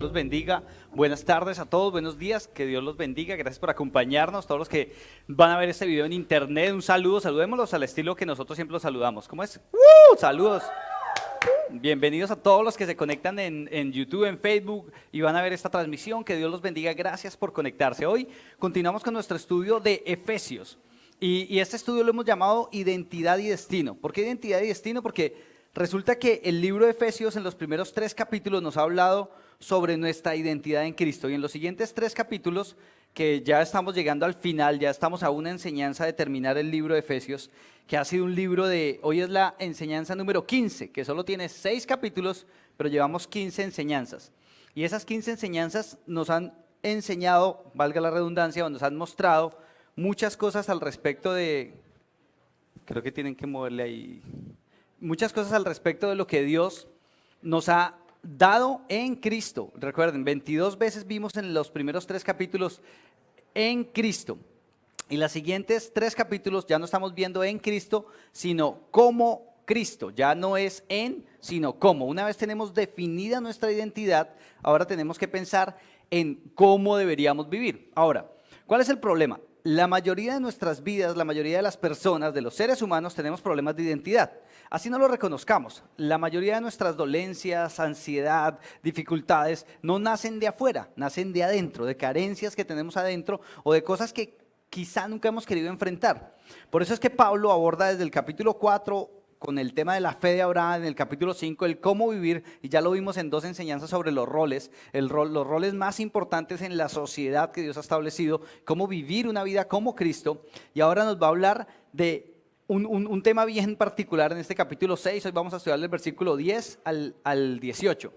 los bendiga. Buenas tardes a todos, buenos días, que Dios los bendiga. Gracias por acompañarnos, todos los que van a ver este video en internet. Un saludo, saludémoslos al estilo que nosotros siempre los saludamos. ¿Cómo es? Saludos. Bienvenidos a todos los que se conectan en YouTube, en Facebook y van a ver esta transmisión. Que Dios los bendiga. Gracias por conectarse. Hoy continuamos con nuestro estudio de Efesios. Y este estudio lo hemos llamado Identidad y Destino. ¿Por qué Identidad y Destino? Porque resulta que el libro de Efesios en los primeros 3 capítulos nos ha hablado sobre nuestra identidad en Cristo. Y en los siguientes 3 capítulos, que ya estamos llegando al final, ya estamos a una enseñanza de terminar el libro de Efesios, que ha sido un libro hoy es la enseñanza número 15, que solo tiene 6 capítulos, pero llevamos 15 enseñanzas. Y esas 15 enseñanzas nos han enseñado, valga la redundancia, o nos han mostrado muchas cosas al respecto de, creo que tienen que moverle ahí, muchas cosas al respecto de lo que Dios nos ha dado en Cristo. Recuerden, 22 veces vimos en los primeros 3 capítulos en Cristo. Y los siguientes 3 capítulos ya no estamos viendo en Cristo, sino como Cristo. Ya no es en, sino como. Una vez tenemos definida nuestra identidad, ahora tenemos que pensar en cómo deberíamos vivir. Ahora, ¿cuál es el problema? La mayoría de nuestras vidas, la mayoría de las personas, de los seres humanos, tenemos problemas de identidad. Así no lo reconozcamos. La mayoría de nuestras dolencias, ansiedad, dificultades, no nacen de afuera, nacen de adentro, de carencias que tenemos adentro o de cosas que quizá nunca hemos querido enfrentar. Por eso es que Pablo aborda desde el capítulo 4 con el tema de la fe de Abraham, en el capítulo 5, el cómo vivir, y ya lo vimos en 2 enseñanzas sobre los roles, los roles más importantes en la sociedad que Dios ha establecido, cómo vivir una vida como Cristo, y ahora nos va a hablar de un tema bien particular en este capítulo 6, hoy vamos a estudiar el versículo 10 al 18,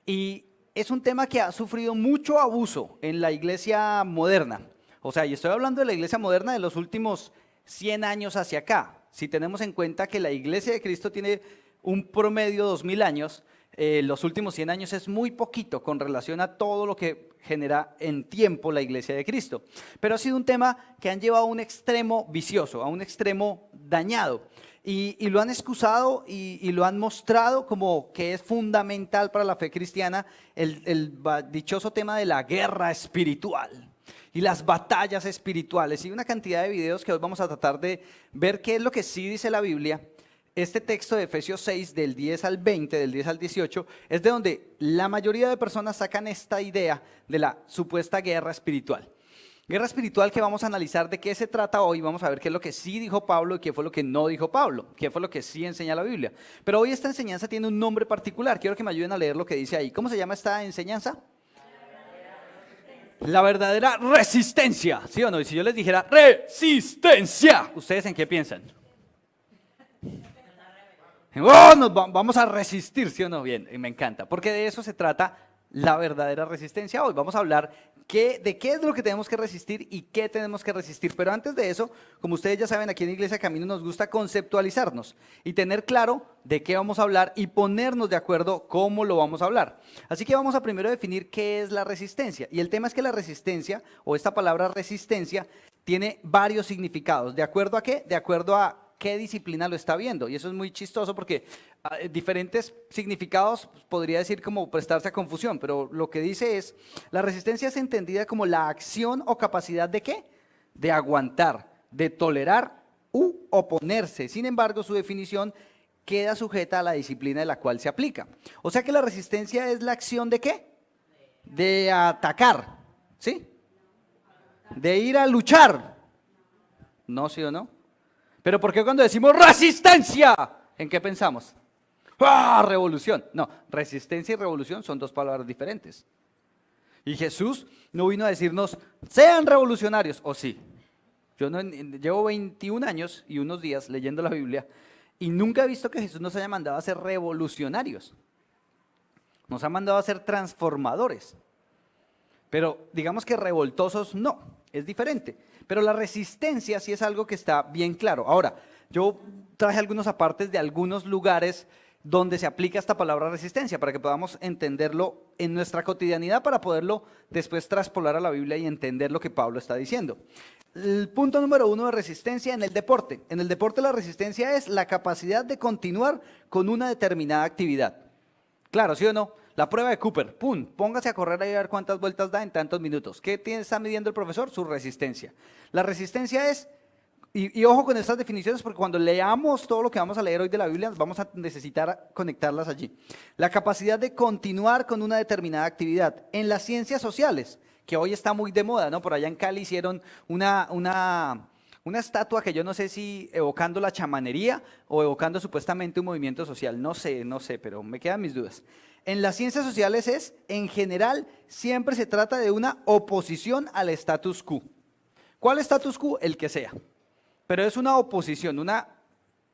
y es un tema que ha sufrido mucho abuso en la iglesia moderna, o sea, y estoy hablando de la iglesia moderna de los últimos 100 años hacia acá. Si tenemos en cuenta que la iglesia de Cristo tiene un promedio de 2000 años, los últimos 100 años es muy poquito con relación a todo lo que genera en tiempo la iglesia de Cristo. Pero ha sido un tema que han llevado a un extremo vicioso, a un extremo dañado. Y lo han excusado y lo han mostrado como que es fundamental para la fe cristiana el dichoso tema de la guerra espiritual y las batallas espirituales y una cantidad de videos que hoy vamos a tratar de ver qué es lo que sí dice la Biblia. Este texto de Efesios 6 del 10 al 20, del 10 al 18, es de donde la mayoría de personas sacan esta idea de la supuesta guerra espiritual. Guerra espiritual que vamos a analizar de qué se trata hoy, vamos a ver qué es lo que sí dijo Pablo y qué fue lo que no dijo Pablo, qué fue lo que sí enseña la Biblia. Pero hoy esta enseñanza tiene un nombre particular, quiero que me ayuden a leer lo que dice ahí. ¿Cómo se llama esta enseñanza? La verdadera resistencia, ¿sí o no? Y si yo les dijera resistencia, ¿ustedes en qué piensan? ¡Oh, vamos a resistir, ¿sí o no? Bien, me encanta, porque de eso se trata la verdadera resistencia hoy. Vamos a hablar de qué es lo que tenemos que resistir y qué tenemos que resistir. Pero antes de eso, como ustedes ya saben, aquí en Iglesia Camino nos gusta conceptualizarnos y tener claro de qué vamos a hablar y ponernos de acuerdo cómo lo vamos a hablar. Así que vamos a primero definir qué es la resistencia. Y el tema es que la resistencia, o esta palabra resistencia, tiene varios significados. ¿De acuerdo a qué? De acuerdo a qué disciplina lo está viendo. Y eso es muy chistoso porque diferentes significados podría decir como prestarse a confusión, pero lo que dice es, la resistencia es entendida como la acción o capacidad de ¿qué? De aguantar, de tolerar u oponerse. Sin embargo, su definición queda sujeta a la disciplina de la cual se aplica. O sea que la resistencia es la acción de ¿qué? De atacar, ¿sí? De ir a luchar. ¿No, sí o no? Pero ¿por qué cuando decimos resistencia? ¿En qué pensamos? ¡Ah, revolución! No, resistencia y revolución son 2 palabras diferentes. Y Jesús no vino a decirnos, sean revolucionarios, ¿o sí? Yo llevo 21 años y unos días leyendo la Biblia y nunca he visto que Jesús nos haya mandado a ser revolucionarios. Nos ha mandado a ser transformadores. Pero digamos que revoltosos no, es diferente. Pero la resistencia sí es algo que está bien claro. Ahora, yo traje algunos apartes de algunos lugares donde se aplica esta palabra resistencia para que podamos entenderlo en nuestra cotidianidad para poderlo después traspolar a la Biblia y entender lo que Pablo está diciendo. El punto número 1 de resistencia en el deporte. En el deporte la resistencia es la capacidad de continuar con una determinada actividad. Claro, ¿sí o no? La prueba de Cooper, ¡pum! Póngase a correr ahí a ver cuántas vueltas da en tantos minutos. ¿Qué está midiendo el profesor? Su resistencia. La resistencia es, y ojo con estas definiciones porque cuando leamos todo lo que vamos a leer hoy de la Biblia, vamos a necesitar conectarlas allí. La capacidad de continuar con una determinada actividad. En las ciencias sociales, que hoy está muy de moda, ¿no? Por allá en Cali hicieron una estatua que yo no sé si evocando la chamanería o evocando supuestamente un movimiento social. No sé, pero me quedan mis dudas. En las ciencias sociales en general, siempre se trata de una oposición al status quo. ¿Cuál status quo? El que sea. Pero es una oposición, una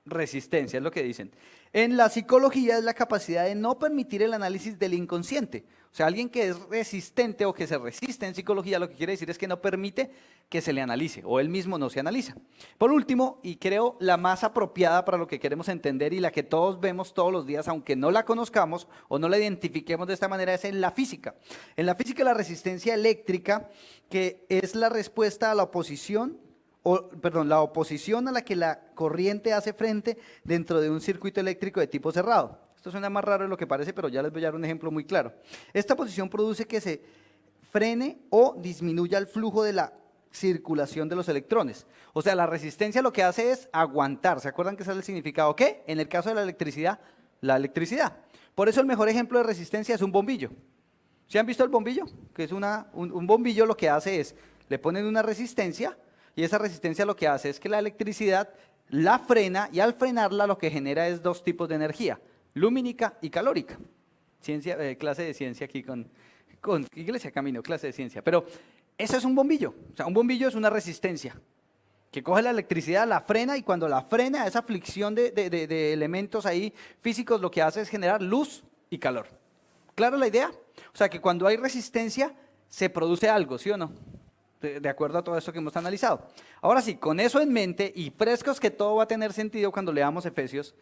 resistencia, es lo que dicen. En la psicología es la capacidad de no permitir el análisis del inconsciente. O sea, alguien que es resistente o que se resiste en psicología, lo que quiere decir es que no permite que se le analice, o él mismo no se analiza. Por último, y creo la más apropiada para lo que queremos entender y la que todos vemos todos los días, aunque no la conozcamos o no la identifiquemos de esta manera, es en la física. En la física, la resistencia eléctrica, que es la respuesta a la oposición, la oposición a la que la corriente hace frente dentro de un circuito eléctrico de tipo cerrado. Esto suena más raro de lo que parece, pero ya les voy a dar un ejemplo muy claro. Esta posición produce que se frene o disminuya el flujo de la circulación de los electrones. O sea, la resistencia lo que hace es aguantar. ¿Se acuerdan que ese es el significado? ¿Qué? En el caso de la electricidad. Por eso el mejor ejemplo de resistencia es un bombillo. ¿Sí han visto el bombillo? Que es un bombillo, lo que hace es, le ponen una resistencia y esa resistencia lo que hace es que la electricidad la frena y al frenarla lo que genera es dos tipos de energía, lumínica y calórica. Clase de ciencia aquí con Iglesia Camino, clase de ciencia. Pero eso es un bombillo. O sea, un bombillo es una resistencia que coge la electricidad, la frena y cuando la frena, esa fricción de elementos ahí físicos lo que hace es generar luz y calor. ¿Claro la idea? O sea, que cuando hay resistencia se produce algo, ¿sí o no? De acuerdo a todo esto que hemos analizado. Ahora sí, con eso en mente y frescos que todo va a tener sentido cuando leamos Efesios,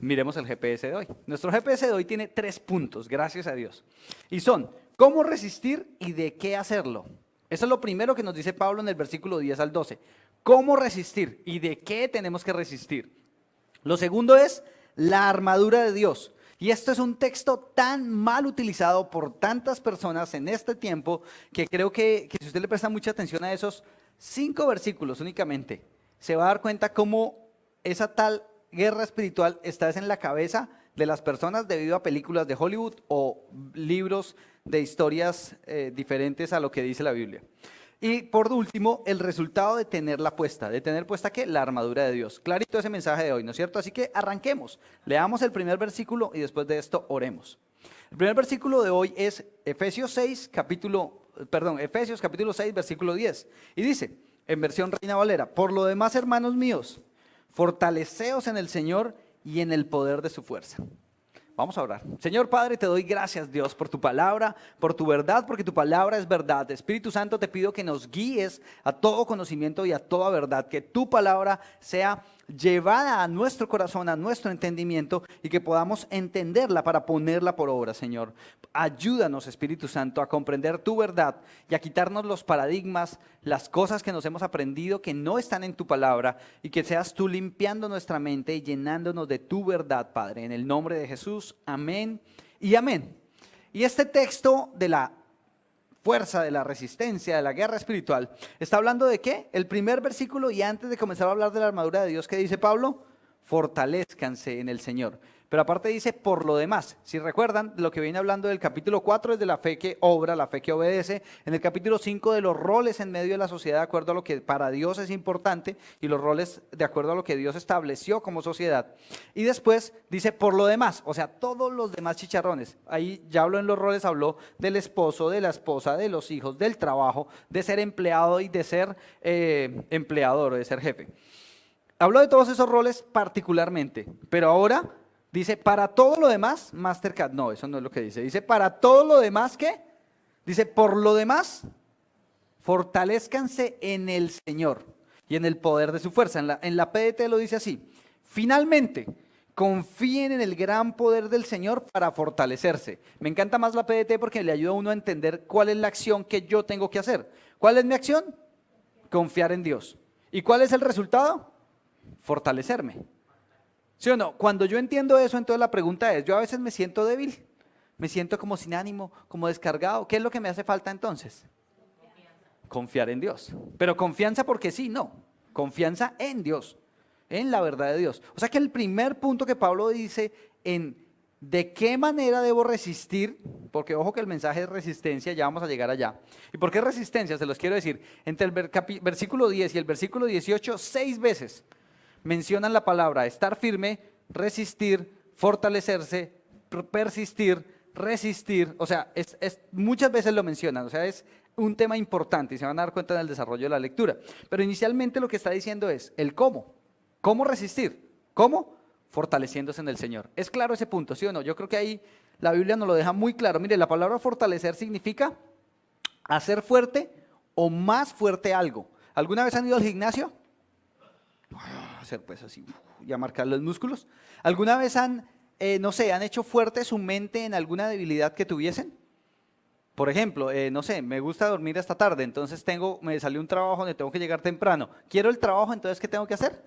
miremos el GPS de hoy. Nuestro GPS de hoy tiene 3 puntos, gracias a Dios. Y son, ¿cómo resistir y de qué hacerlo? Eso es lo primero que nos dice Pablo en el versículo 10 al 12. ¿Cómo resistir y de qué tenemos que resistir? Lo segundo es la armadura de Dios. Y esto es un texto tan mal utilizado por tantas personas en este tiempo que creo que si usted le presta mucha atención a esos 5 versículos únicamente, se va a dar cuenta cómo esa tal guerra espiritual está en la cabeza de las personas debido a películas de Hollywood o libros de historias diferentes a lo que dice la Biblia. Y por último, el resultado de tenerla puesta. ¿De tener puesta qué? La armadura de Dios. Clarito ese mensaje de hoy, ¿no es cierto? Así que arranquemos. Leamos el primer versículo y después de esto oremos. El primer versículo de hoy es Efesios capítulo 6, versículo 10. Y dice, en versión Reina Valera, por lo demás, hermanos míos, fortaleceos en el Señor y en el poder de su fuerza. Vamos a orar. Señor Padre, te doy gracias, Dios, por tu palabra, por tu verdad, porque tu palabra es verdad. Espíritu Santo, te pido que nos guíes a todo conocimiento y a toda verdad, que tu palabra sea llevada a nuestro corazón, a nuestro entendimiento y que podamos entenderla para ponerla por obra, Señor. Ayúdanos, Espíritu Santo, a comprender tu verdad y a quitarnos los paradigmas, las cosas que nos hemos aprendido que no están en tu palabra y que seas tú limpiando nuestra mente y llenándonos de tu verdad, Padre. En el nombre de Jesús, amén y amén. Y este texto de la fuerza, de la resistencia, de la guerra espiritual, está hablando de ¿qué? El primer versículo, y antes de comenzar a hablar de la armadura de Dios, ¿qué dice Pablo? Fortalézcanse en el Señor. Pero aparte dice por lo demás. Si recuerdan, lo que viene hablando del capítulo 4 es de la fe que obra, la fe que obedece. En el capítulo 5 de los roles en medio de la sociedad de acuerdo a lo que para Dios es importante y los roles de acuerdo a lo que Dios estableció como sociedad. Y después dice por lo demás, o sea, todos los demás chicharrones. Ahí ya habló en los roles, habló del esposo, de la esposa, de los hijos, del trabajo, de ser empleado y de ser empleador o de ser jefe. Habló de todos esos roles particularmente, pero ahora dice, para todo lo demás, Mastercard, no, eso no es lo que dice. Dice, para todo lo demás, ¿qué? Dice, por lo demás, fortalézcanse en el Señor y en el poder de su fuerza. En la PDT lo dice así, finalmente, confíen en el gran poder del Señor para fortalecerse. Me encanta más la PDT porque le ayuda a uno a entender cuál es la acción que yo tengo que hacer. ¿Cuál es mi acción? Confiar en Dios. ¿Y cuál es el resultado? Fortalecerme. ¿Sí o no? Cuando yo entiendo eso, entonces la pregunta es, yo a veces me siento débil, Me siento como sin ánimo, como descargado. ¿Qué es lo que me hace falta entonces? Confiar en Dios. Pero confianza porque sí, no. Confianza en Dios, en la verdad de Dios. O sea que el primer punto que Pablo dice en de qué manera debo resistir, porque ojo que el mensaje es resistencia, ya vamos a llegar allá. ¿Y por qué resistencia? Se los quiero decir. Entre el versículo 10 y el versículo 18, 6 veces mencionan la palabra estar firme, resistir, fortalecerse, persistir, resistir. O sea, muchas veces lo mencionan, o sea, es un tema importante y se van a dar cuenta en el desarrollo de la lectura. Pero inicialmente lo que está diciendo es el cómo. ¿Cómo resistir? ¿Cómo? Fortaleciéndose en el Señor. ¿Es claro ese punto, sí o no? Yo creo que ahí la Biblia nos lo deja muy claro. Mire, la palabra fortalecer significa hacer fuerte o más fuerte algo. ¿Alguna vez han ido al gimnasio? Hacer pues así, y a marcar los músculos. ¿Alguna vez han, no sé, han hecho fuerte su mente en alguna debilidad que tuviesen? Por ejemplo, no sé, me gusta dormir hasta tarde, entonces me salió un trabajo donde tengo que llegar temprano. Quiero el trabajo, entonces ¿qué tengo que hacer?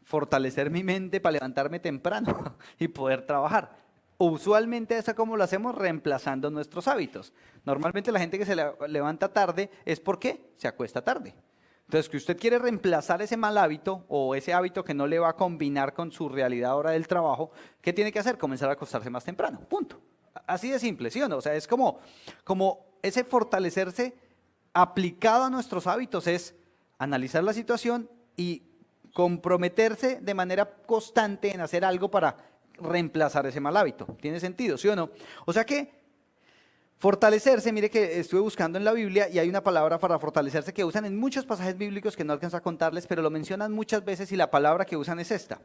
Fortalecer mi mente para levantarme temprano y poder trabajar. Usualmente eso como lo hacemos reemplazando nuestros hábitos. Normalmente la gente que se levanta tarde es porque se acuesta tarde. Entonces, que usted quiere reemplazar ese mal hábito o ese hábito que no le va a combinar con su realidad ahora del trabajo, ¿qué tiene que hacer? Comenzar a acostarse más temprano, punto. Así de simple, ¿sí o no? O sea, es como ese fortalecerse aplicado a nuestros hábitos, es analizar la situación y comprometerse de manera constante en hacer algo para reemplazar ese mal hábito. ¿Tiene sentido, sí o no? O sea que fortalecerse, mire que estuve buscando en la Biblia y hay una palabra para fortalecerse que usan en muchos pasajes bíblicos que no alcanzo a contarles, pero lo mencionan muchas veces y la palabra que usan es esta.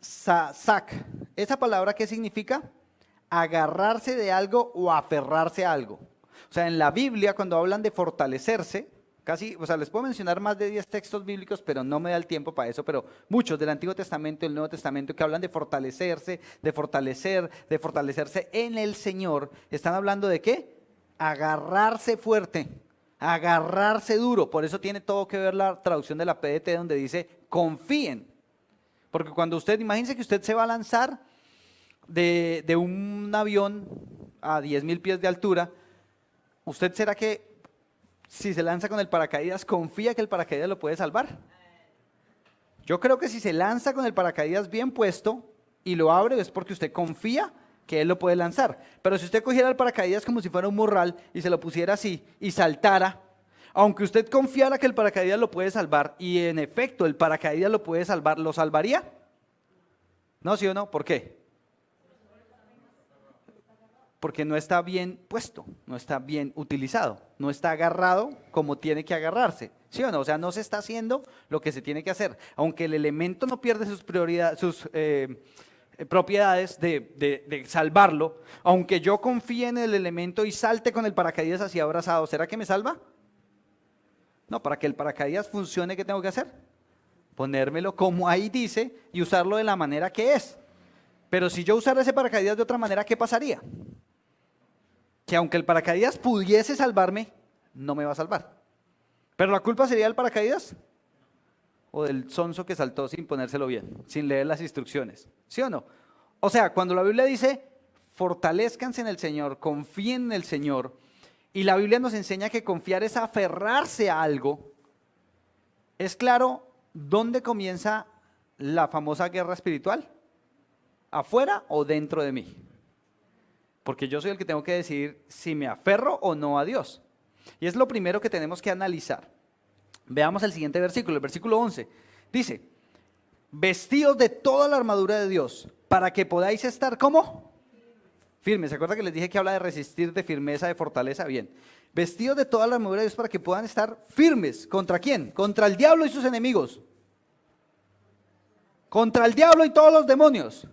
Sac. ¿Esa palabra qué significa? Agarrarse de algo o aferrarse a algo. O sea, en la Biblia cuando hablan de fortalecerse, casi, o sea, les puedo mencionar más de 10 textos bíblicos, pero no me da el tiempo para eso, pero muchos del Antiguo Testamento y el Nuevo Testamento que hablan de fortalecerse, de fortalecerse en el Señor, están hablando de ¿qué? Agarrarse fuerte, agarrarse duro. Por eso tiene todo que ver la traducción de la PDT donde dice confíen. Porque cuando usted, imagínense que usted se va a lanzar de un avión a 10.000 pies de altura, ¿usted será que si se lanza con el paracaídas confía que el paracaídas lo puede salvar? Yo creo que si se lanza con el paracaídas bien puesto y lo abre es porque usted confía que él lo puede lanzar. Pero si usted cogiera el paracaídas como si fuera un morral y se lo pusiera así y saltara, aunque usted confiara que el paracaídas lo puede salvar y en efecto el paracaídas lo puede salvar, ¿lo salvaría? ¿No, sí o no? ¿Por qué? Porque no está bien puesto, no está bien utilizado, no está agarrado como tiene que agarrarse, ¿sí o no? O sea, no se está haciendo lo que se tiene que hacer, aunque el elemento no pierde sus propiedades de salvarlo, aunque yo confíe en el elemento y salte con el paracaídas así abrazado, ¿será que me salva? No, para que el paracaídas funcione, ¿qué tengo que hacer? Ponérmelo como ahí dice y usarlo de la manera que es. Pero si yo usara ese paracaídas de otra manera, ¿qué pasaría? Que aunque el paracaídas pudiese salvarme, no me va a salvar. ¿Pero la culpa sería del paracaídas? ¿O del sonso que saltó sin ponérselo bien, sin leer las instrucciones? ¿Sí o no? O sea, cuando la Biblia dice, fortalezcanse en el Señor, confíen en el Señor, y la Biblia nos enseña que confiar es aferrarse a algo, ¿es claro dónde comienza la famosa guerra espiritual? ¿Afuera o dentro de mí? Porque yo soy el que tengo que decidir si me aferro o no a Dios. Y es lo primero que tenemos que analizar. Veamos el siguiente versículo, el versículo 11. Dice, vestidos de toda la armadura de Dios, para que podáis estar, ¿cómo? Firmes. ¿Se acuerda que les dije que habla de resistir, de firmeza, de fortaleza? Bien. Vestidos de toda la armadura de Dios para que puedan estar firmes. ¿Contra quién? Contra el diablo y sus enemigos. Contra el diablo y todos los demonios.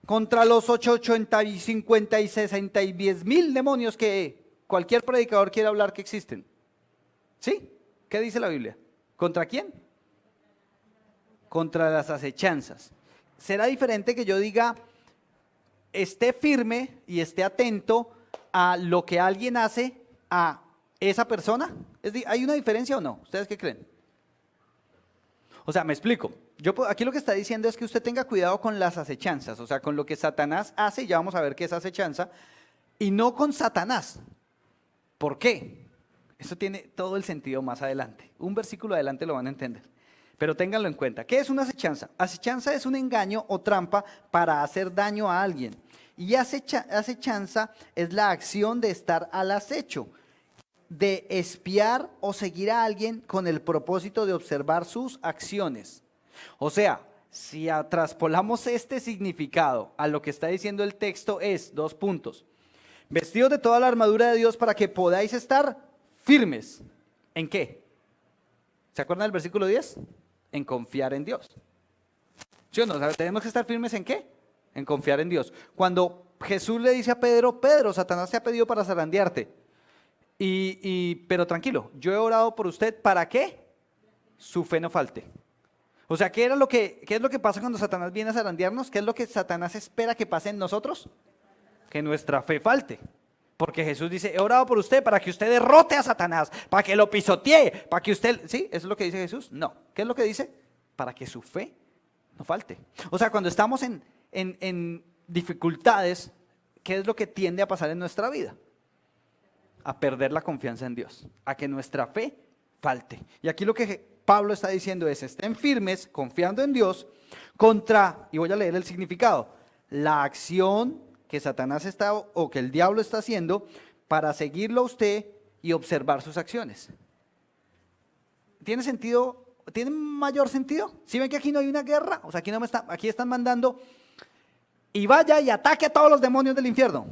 Contra los 80 y 50 y 60 y 10.000 demonios que cualquier predicador quiere hablar que existen. ¿Sí? ¿Qué dice la Biblia? ¿Contra quién? Contra las acechanzas. ¿Será diferente que yo diga, esté firme y esté atento a lo que alguien hace a esa persona? ¿Hay una diferencia o no? ¿Ustedes qué creen? O sea, me explico. Aquí lo que está diciendo es que usted tenga cuidado con las acechanzas, o sea, con lo que Satanás hace, ya vamos a ver qué es acechanza, y no con Satanás. ¿Por qué? Eso tiene todo el sentido más adelante. Un versículo adelante lo van a entender. Pero ténganlo en cuenta. ¿Qué es una acechanza? Acechanza es un engaño o trampa para hacer daño a alguien. Y acechanza es la acción de estar al acecho, de espiar o seguir a alguien con el propósito de observar sus acciones. O sea, si traspolamos este significado a lo que está diciendo el texto es, 2 puntos. Vestidos de toda la armadura de Dios para que podáis estar firmes. ¿En qué? ¿Se acuerdan del versículo 10? En confiar en Dios. ¿Sí o no? ¿Tenemos que estar firmes en qué? En confiar en Dios. Cuando Jesús le dice a Pedro, Pedro, Satanás te ha pedido para zarandearte. Pero tranquilo, yo he orado por usted, ¿para qué? Su fe no falte. O sea, ¿qué es lo que pasa cuando Satanás viene a zarandearnos? ¿Qué es lo que Satanás espera que pase en nosotros? Que nuestra fe falte. Porque Jesús dice, he orado por usted para que usted derrote a Satanás, para que lo pisotee, para que usted... ¿Sí? ¿Eso es lo que dice Jesús? No. ¿Qué es lo que dice? Para que su fe no falte. O sea, cuando estamos en dificultades, ¿qué es lo que tiende a pasar en nuestra vida? A perder la confianza en Dios, a que nuestra fe falte. Y aquí lo que Pablo está diciendo es, estén firmes, confiando en Dios, contra, y voy a leer el significado, la acción que Satanás está o que el diablo está haciendo para seguirlo a usted y observar sus acciones. ¿Tiene sentido? ¿Tiene mayor sentido? ¿Sí ven que aquí no hay una guerra? O sea, aquí están mandando y vaya y ataque a todos los demonios del infierno.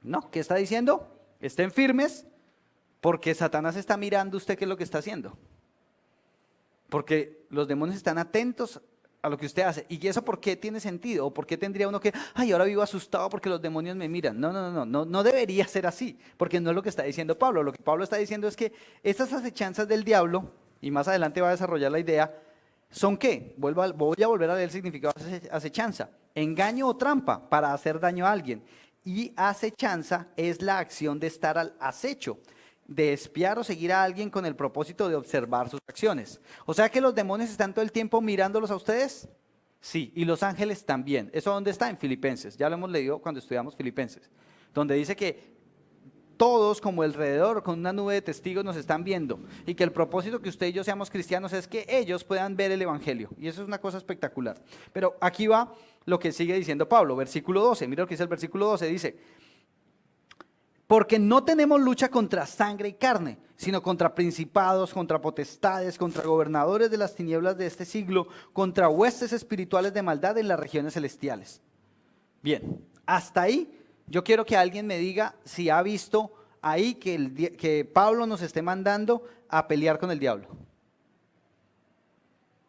No, ¿qué está diciendo? Estén firmes porque Satanás está mirando usted qué es lo que está haciendo. Porque los demonios están atentos a lo que usted hace. ¿Y eso por qué tiene sentido? ¿O por qué tendría uno que, ay, ahora vivo asustado porque los demonios me miran? No debería ser así, porque no es lo que está diciendo Pablo. Lo que Pablo está diciendo es que estas acechanzas del diablo, y más adelante va a desarrollar la idea, ¿son qué? Voy a volver a leer el significado de acechanza. Engaño o trampa para hacer daño a alguien. Y acechanza es la acción de estar al acecho, de espiar o seguir a alguien con el propósito de observar sus acciones. O sea que los demonios están todo el tiempo mirándolos a ustedes. Sí, y los ángeles también. ¿Eso dónde está? En Filipenses. Ya lo hemos leído cuando estudiamos Filipenses, donde dice que todos como alrededor con una nube de testigos nos están viendo y que el propósito que usted y yo seamos cristianos es que ellos puedan ver el evangelio, y eso es una cosa espectacular. Pero aquí va lo que sigue diciendo Pablo, versículo 12, mira lo que dice el versículo 12, dice: porque no tenemos lucha contra sangre y carne, sino contra principados, contra potestades, contra gobernadores de las tinieblas de este siglo, contra huestes espirituales de maldad en las regiones celestiales. Bien, hasta ahí yo quiero que alguien me diga si ha visto ahí que Pablo nos esté mandando a pelear con el diablo.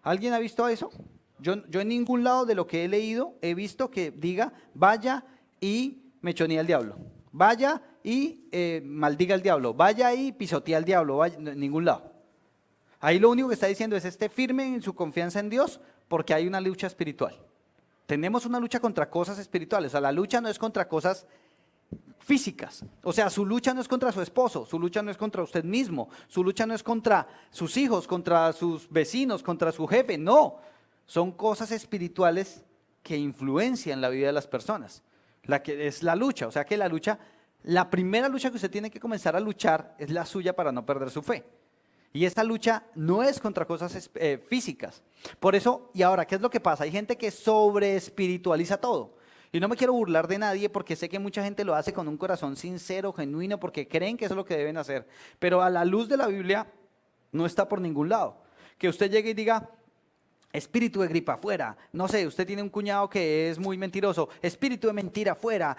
¿Alguien ha visto eso? Yo en ningún lado de lo que he leído he visto que diga, vaya y mechonea al diablo. Vaya y maldiga al diablo. Vaya y pisotea al diablo. Vaya, en ningún lado. Ahí lo único que está diciendo es esté firme en su confianza en Dios porque hay una lucha espiritual. Tenemos una lucha contra cosas espirituales. O sea, la lucha no es contra cosas físicas. O sea, su lucha no es contra su esposo, su lucha no es contra usted mismo, su lucha no es contra sus hijos, contra sus vecinos, contra su jefe. No, son cosas espirituales que influencian la vida de las personas. La que es la lucha. O sea que la primera lucha que usted tiene que comenzar a luchar es la suya para no perder su fe. Y esta lucha no es contra cosas físicas. Por eso, y ahora, ¿qué es lo que pasa? Hay gente que sobre espiritualiza todo. Y no me quiero burlar de nadie porque sé que mucha gente lo hace con un corazón sincero, genuino, porque creen que eso es lo que deben hacer. Pero a la luz de la Biblia no está por ningún lado. Que usted llegue y diga, espíritu de gripa fuera. No sé, usted tiene un cuñado que es muy mentiroso. Espíritu de mentira fuera.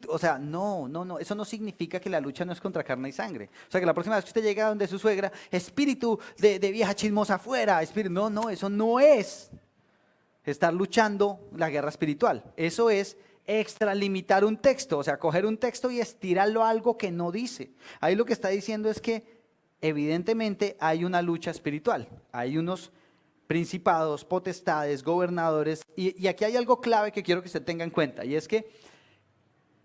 O sea, no. Eso no significa que la lucha no es contra carne y sangre. O sea, que la próxima vez que usted llega donde su suegra, espíritu de vieja chismosa fuera. No, eso no es estar luchando la guerra espiritual. Eso es extralimitar un texto. O sea, coger un texto y estirarlo a algo que no dice. Ahí lo que está diciendo es que evidentemente hay una lucha espiritual. Hay unos principados, potestades, gobernadores, y aquí hay algo clave que quiero que usted tenga en cuenta, y es que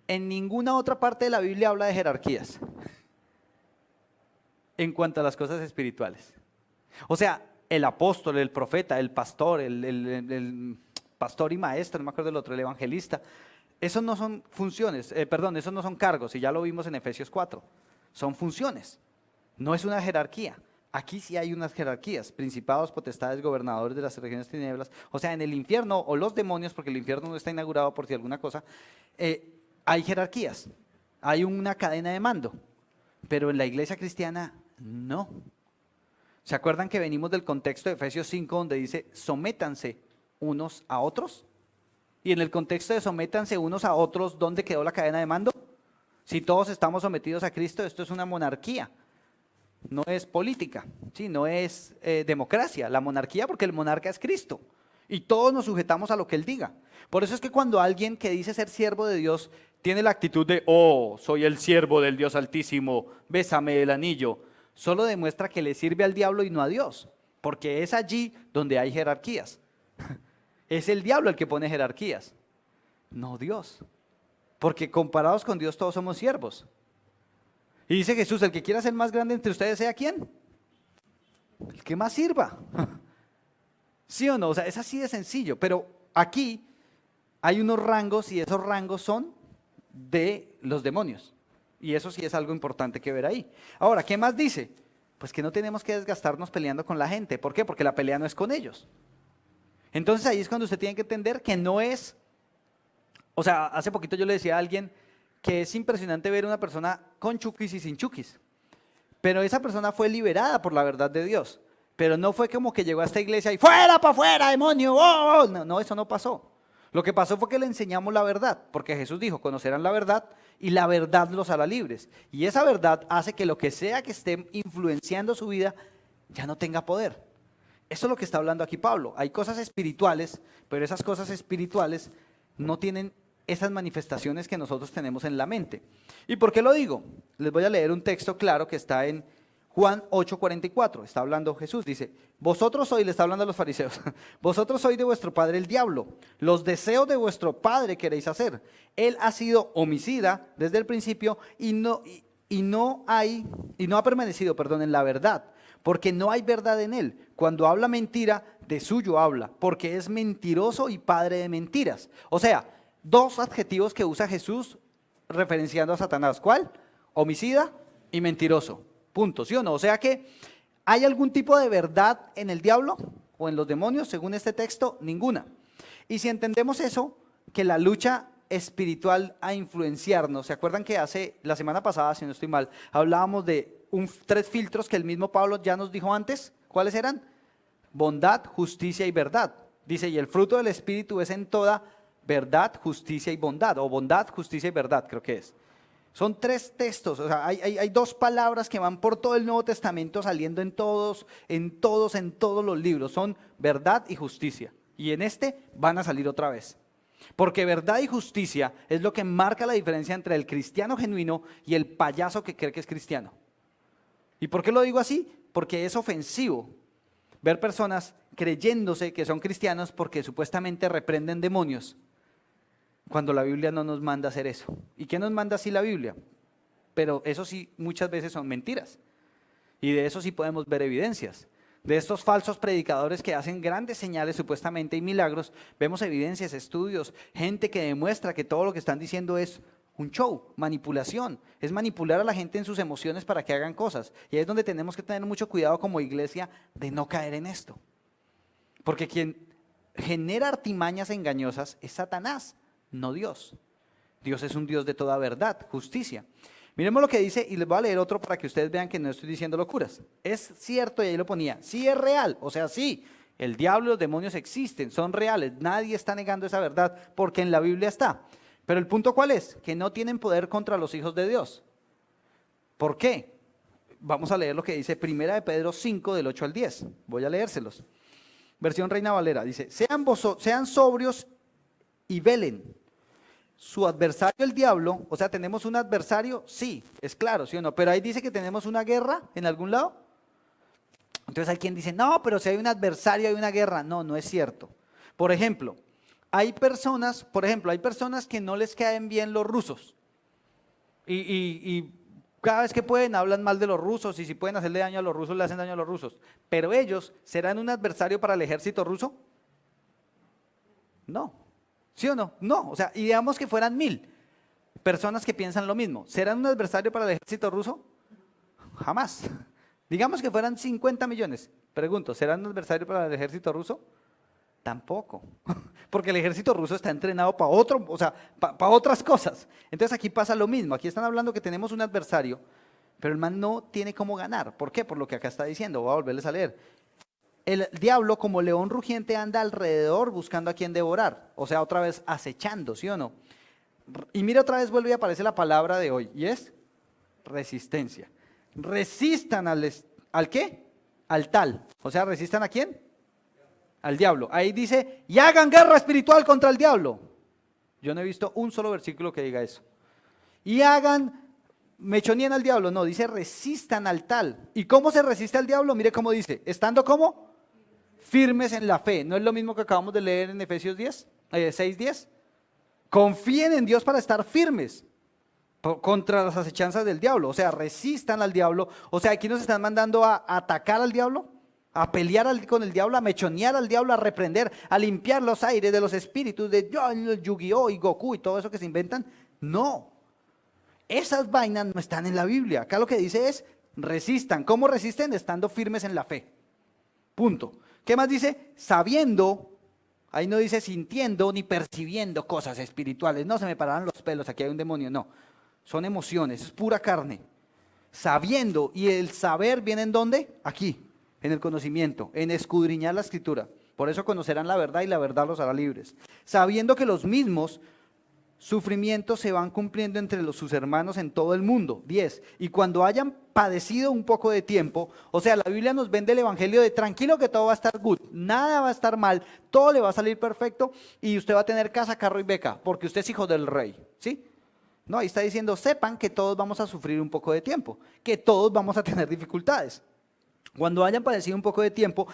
en ninguna otra parte de la Biblia habla de jerarquías en cuanto a las cosas espirituales. O sea, el apóstol, el profeta, el pastor, el pastor y maestro, no me acuerdo del otro, el evangelista. Esos no son funciones, esos no son cargos, y ya lo vimos en Efesios 4. Son funciones, no es una jerarquía. Aquí sí hay unas jerarquías: principados, potestades, gobernadores de las regiones tinieblas. O sea, en el infierno, o los demonios, porque el infierno no está inaugurado por si alguna cosa, hay jerarquías, hay una cadena de mando. Pero en la iglesia cristiana, no. ¿Se acuerdan que venimos del contexto de Efesios 5, donde dice, sométanse unos a otros? Y en el contexto de sométanse unos a otros, ¿dónde quedó la cadena de mando? Si todos estamos sometidos a Cristo, esto es una monarquía. No es política, ¿sí? No es democracia, la monarquía, porque el monarca es Cristo. Y todos nos sujetamos a lo que Él diga. Por eso es que cuando alguien que dice ser siervo de Dios tiene la actitud de, oh, soy el siervo del Dios Altísimo, bésame el anillo, solo demuestra que le sirve al diablo y no a Dios, porque es allí donde hay jerarquías. Es el diablo el que pone jerarquías, no Dios. Porque comparados con Dios todos somos siervos. Y dice Jesús, el que quiera ser más grande entre ustedes, ¿sea quién? El que más sirva. ¿Sí o no? O sea, es así de sencillo. Pero aquí hay unos rangos, y esos rangos son de los demonios. Y eso sí es algo importante que ver ahí. Ahora, ¿qué más dice? Pues que no tenemos que desgastarnos peleando con la gente. ¿Por qué? Porque la pelea no es con ellos. Entonces ahí es cuando usted tiene que entender que no es... O sea, hace poquito yo le decía a alguien que es impresionante ver una persona con chukis y sin chukis. Pero esa persona fue liberada por la verdad de Dios. Pero no fue como que llegó a esta iglesia y ¡fuera, para afuera, demonio! ¡Oh! No, eso no pasó. Lo que pasó fue que le enseñamos la verdad, porque Jesús dijo, conocerán la verdad y la verdad los hará libres. Y esa verdad hace que lo que sea que esté influenciando su vida ya no tenga poder. Eso es lo que está hablando aquí Pablo. Hay cosas espirituales, pero esas cosas espirituales no tienen esas manifestaciones que nosotros tenemos en la mente. ¿Y por qué lo digo? Les voy a leer un texto claro que está en Juan 8:44, está hablando Jesús, dice, vosotros sois, le está hablando a los fariseos, vosotros sois de vuestro padre el diablo, los deseos de vuestro padre queréis hacer. Él ha sido homicida desde el principio y no ha permanecido, en la verdad, porque no hay verdad en él. Cuando habla mentira, de suyo habla, porque es mentiroso y padre de mentiras. O sea, dos adjetivos que usa Jesús referenciando a Satanás. ¿Cuál? Homicida y mentiroso. Punto, ¿sí o no? O sea que, ¿hay algún tipo de verdad en el diablo o en los demonios? Según este texto, ninguna. Y si entendemos eso, que la lucha espiritual a influenciarnos, ¿se acuerdan que la semana pasada, si no estoy mal, hablábamos de 3 filtros que el mismo Pablo ya nos dijo antes? ¿Cuáles eran? Bondad, justicia y verdad. Dice, y el fruto del Espíritu es en toda verdad, justicia y bondad, o bondad, justicia y verdad, creo que es. Son 3 textos, o sea, hay 2 palabras que van por todo el Nuevo Testamento saliendo en todos los libros. Son verdad y justicia. Y en este van a salir otra vez. Porque verdad y justicia es lo que marca la diferencia entre el cristiano genuino y el payaso que cree que es cristiano. ¿Y por qué lo digo así? Porque es ofensivo ver personas creyéndose que son cristianos porque supuestamente reprenden demonios, cuando la Biblia no nos manda hacer eso. ¿Y qué nos manda así la Biblia? Pero eso sí, muchas veces son mentiras. Y de eso sí podemos ver evidencias. De estos falsos predicadores que hacen grandes señales supuestamente y milagros, vemos evidencias, estudios, gente que demuestra que todo lo que están diciendo es un show, manipulación. Es manipular a la gente en sus emociones para que hagan cosas. Y ahí es donde tenemos que tener mucho cuidado como iglesia de no caer en esto. Porque quien genera artimañas engañosas es Satanás, no Dios. Dios es un Dios de toda verdad, justicia. Miremos lo que dice, y les voy a leer otro para que ustedes vean que no estoy diciendo locuras. Es cierto, y ahí lo ponía, sí es real, o sea, sí, el diablo y los demonios existen, son reales, nadie está negando esa verdad, porque en la Biblia está. Pero el punto ¿cuál es? Que no tienen poder contra los hijos de Dios. ¿Por qué? Vamos a leer lo que dice 1 de Pedro 5, del 8 al 10. Voy a leérselos. Versión Reina Valera, dice, sean sobrios y velen. Su adversario el diablo, o sea, ¿tenemos un adversario? Sí, es claro, ¿sí o no? Pero ahí dice que tenemos una guerra en algún lado. Entonces hay quien dice, no, pero si hay un adversario hay una guerra. No, no es cierto. Por ejemplo, hay personas que no les caen bien los rusos. Y Cada vez que pueden hablan mal de los rusos y si pueden hacerle daño a los rusos, le hacen daño a los rusos. Pero ellos, ¿serán un adversario para el ejército ruso? No. ¿Sí o no? No. O sea, y digamos que fueran 1000 personas que piensan lo mismo. ¿Serán un adversario para el ejército ruso? Jamás. Digamos que fueran 50 millones. Pregunto, ¿serán un adversario para el ejército ruso? Tampoco. Porque el ejército ruso está entrenado para otro, o sea, para otras cosas. Entonces aquí pasa lo mismo. Aquí están hablando que tenemos un adversario, pero el man no tiene cómo ganar. ¿Por qué? Por lo que acá está diciendo. Voy a volverles a leer. El diablo, como león rugiente, anda alrededor buscando a quien devorar. O sea, otra vez acechando, ¿sí o no? Y mira, otra vez vuelve y aparece la palabra de hoy, y es resistencia. Resistan ¿al qué? Al tal. O sea, ¿resistan a quién? Al diablo. Ahí dice, y hagan guerra espiritual contra el diablo. Yo no he visto un solo versículo que diga eso. Y mechonien al diablo. No, dice resistan al tal. ¿Y cómo se resiste al diablo? Mire cómo dice, estando ¿cómo? Firmes en la fe. ¿No es lo mismo que acabamos de leer en Efesios 6:10? Confíen en Dios para estar firmes contra las acechanzas del diablo. O sea, resistan al diablo. O sea, aquí nos están mandando a atacar al diablo, a pelear con el diablo, a mechonear al diablo, a reprender, a limpiar los aires de los espíritus de Yu-Gi-Oh y Goku y todo eso que se inventan. No, esas vainas no están en la Biblia. Acá lo que dice es resistan. ¿Cómo resisten? Estando firmes en la fe. Punto. ¿Qué más dice? Sabiendo. Ahí no dice sintiendo ni percibiendo cosas espirituales. No se me pararán los pelos, aquí hay un demonio. No, son emociones, es pura carne. Sabiendo, y el saber viene ¿en dónde? Aquí, en el conocimiento, en escudriñar la escritura. Por eso conocerán la verdad y la verdad los hará libres. Sabiendo que los mismos sufrimientos se van cumpliendo entre sus hermanos en todo el mundo. 10. Y cuando hayan padecido un poco de tiempo, o sea, la Biblia nos vende el evangelio de tranquilo que todo va a estar good, nada va a estar mal, todo le va a salir perfecto y usted va a tener casa, carro y beca, porque usted es hijo del rey, ¿sí? No, ahí está diciendo, sepan que todos vamos a sufrir un poco de tiempo, que todos vamos a tener dificultades. Cuando hayan padecido un poco de tiempo,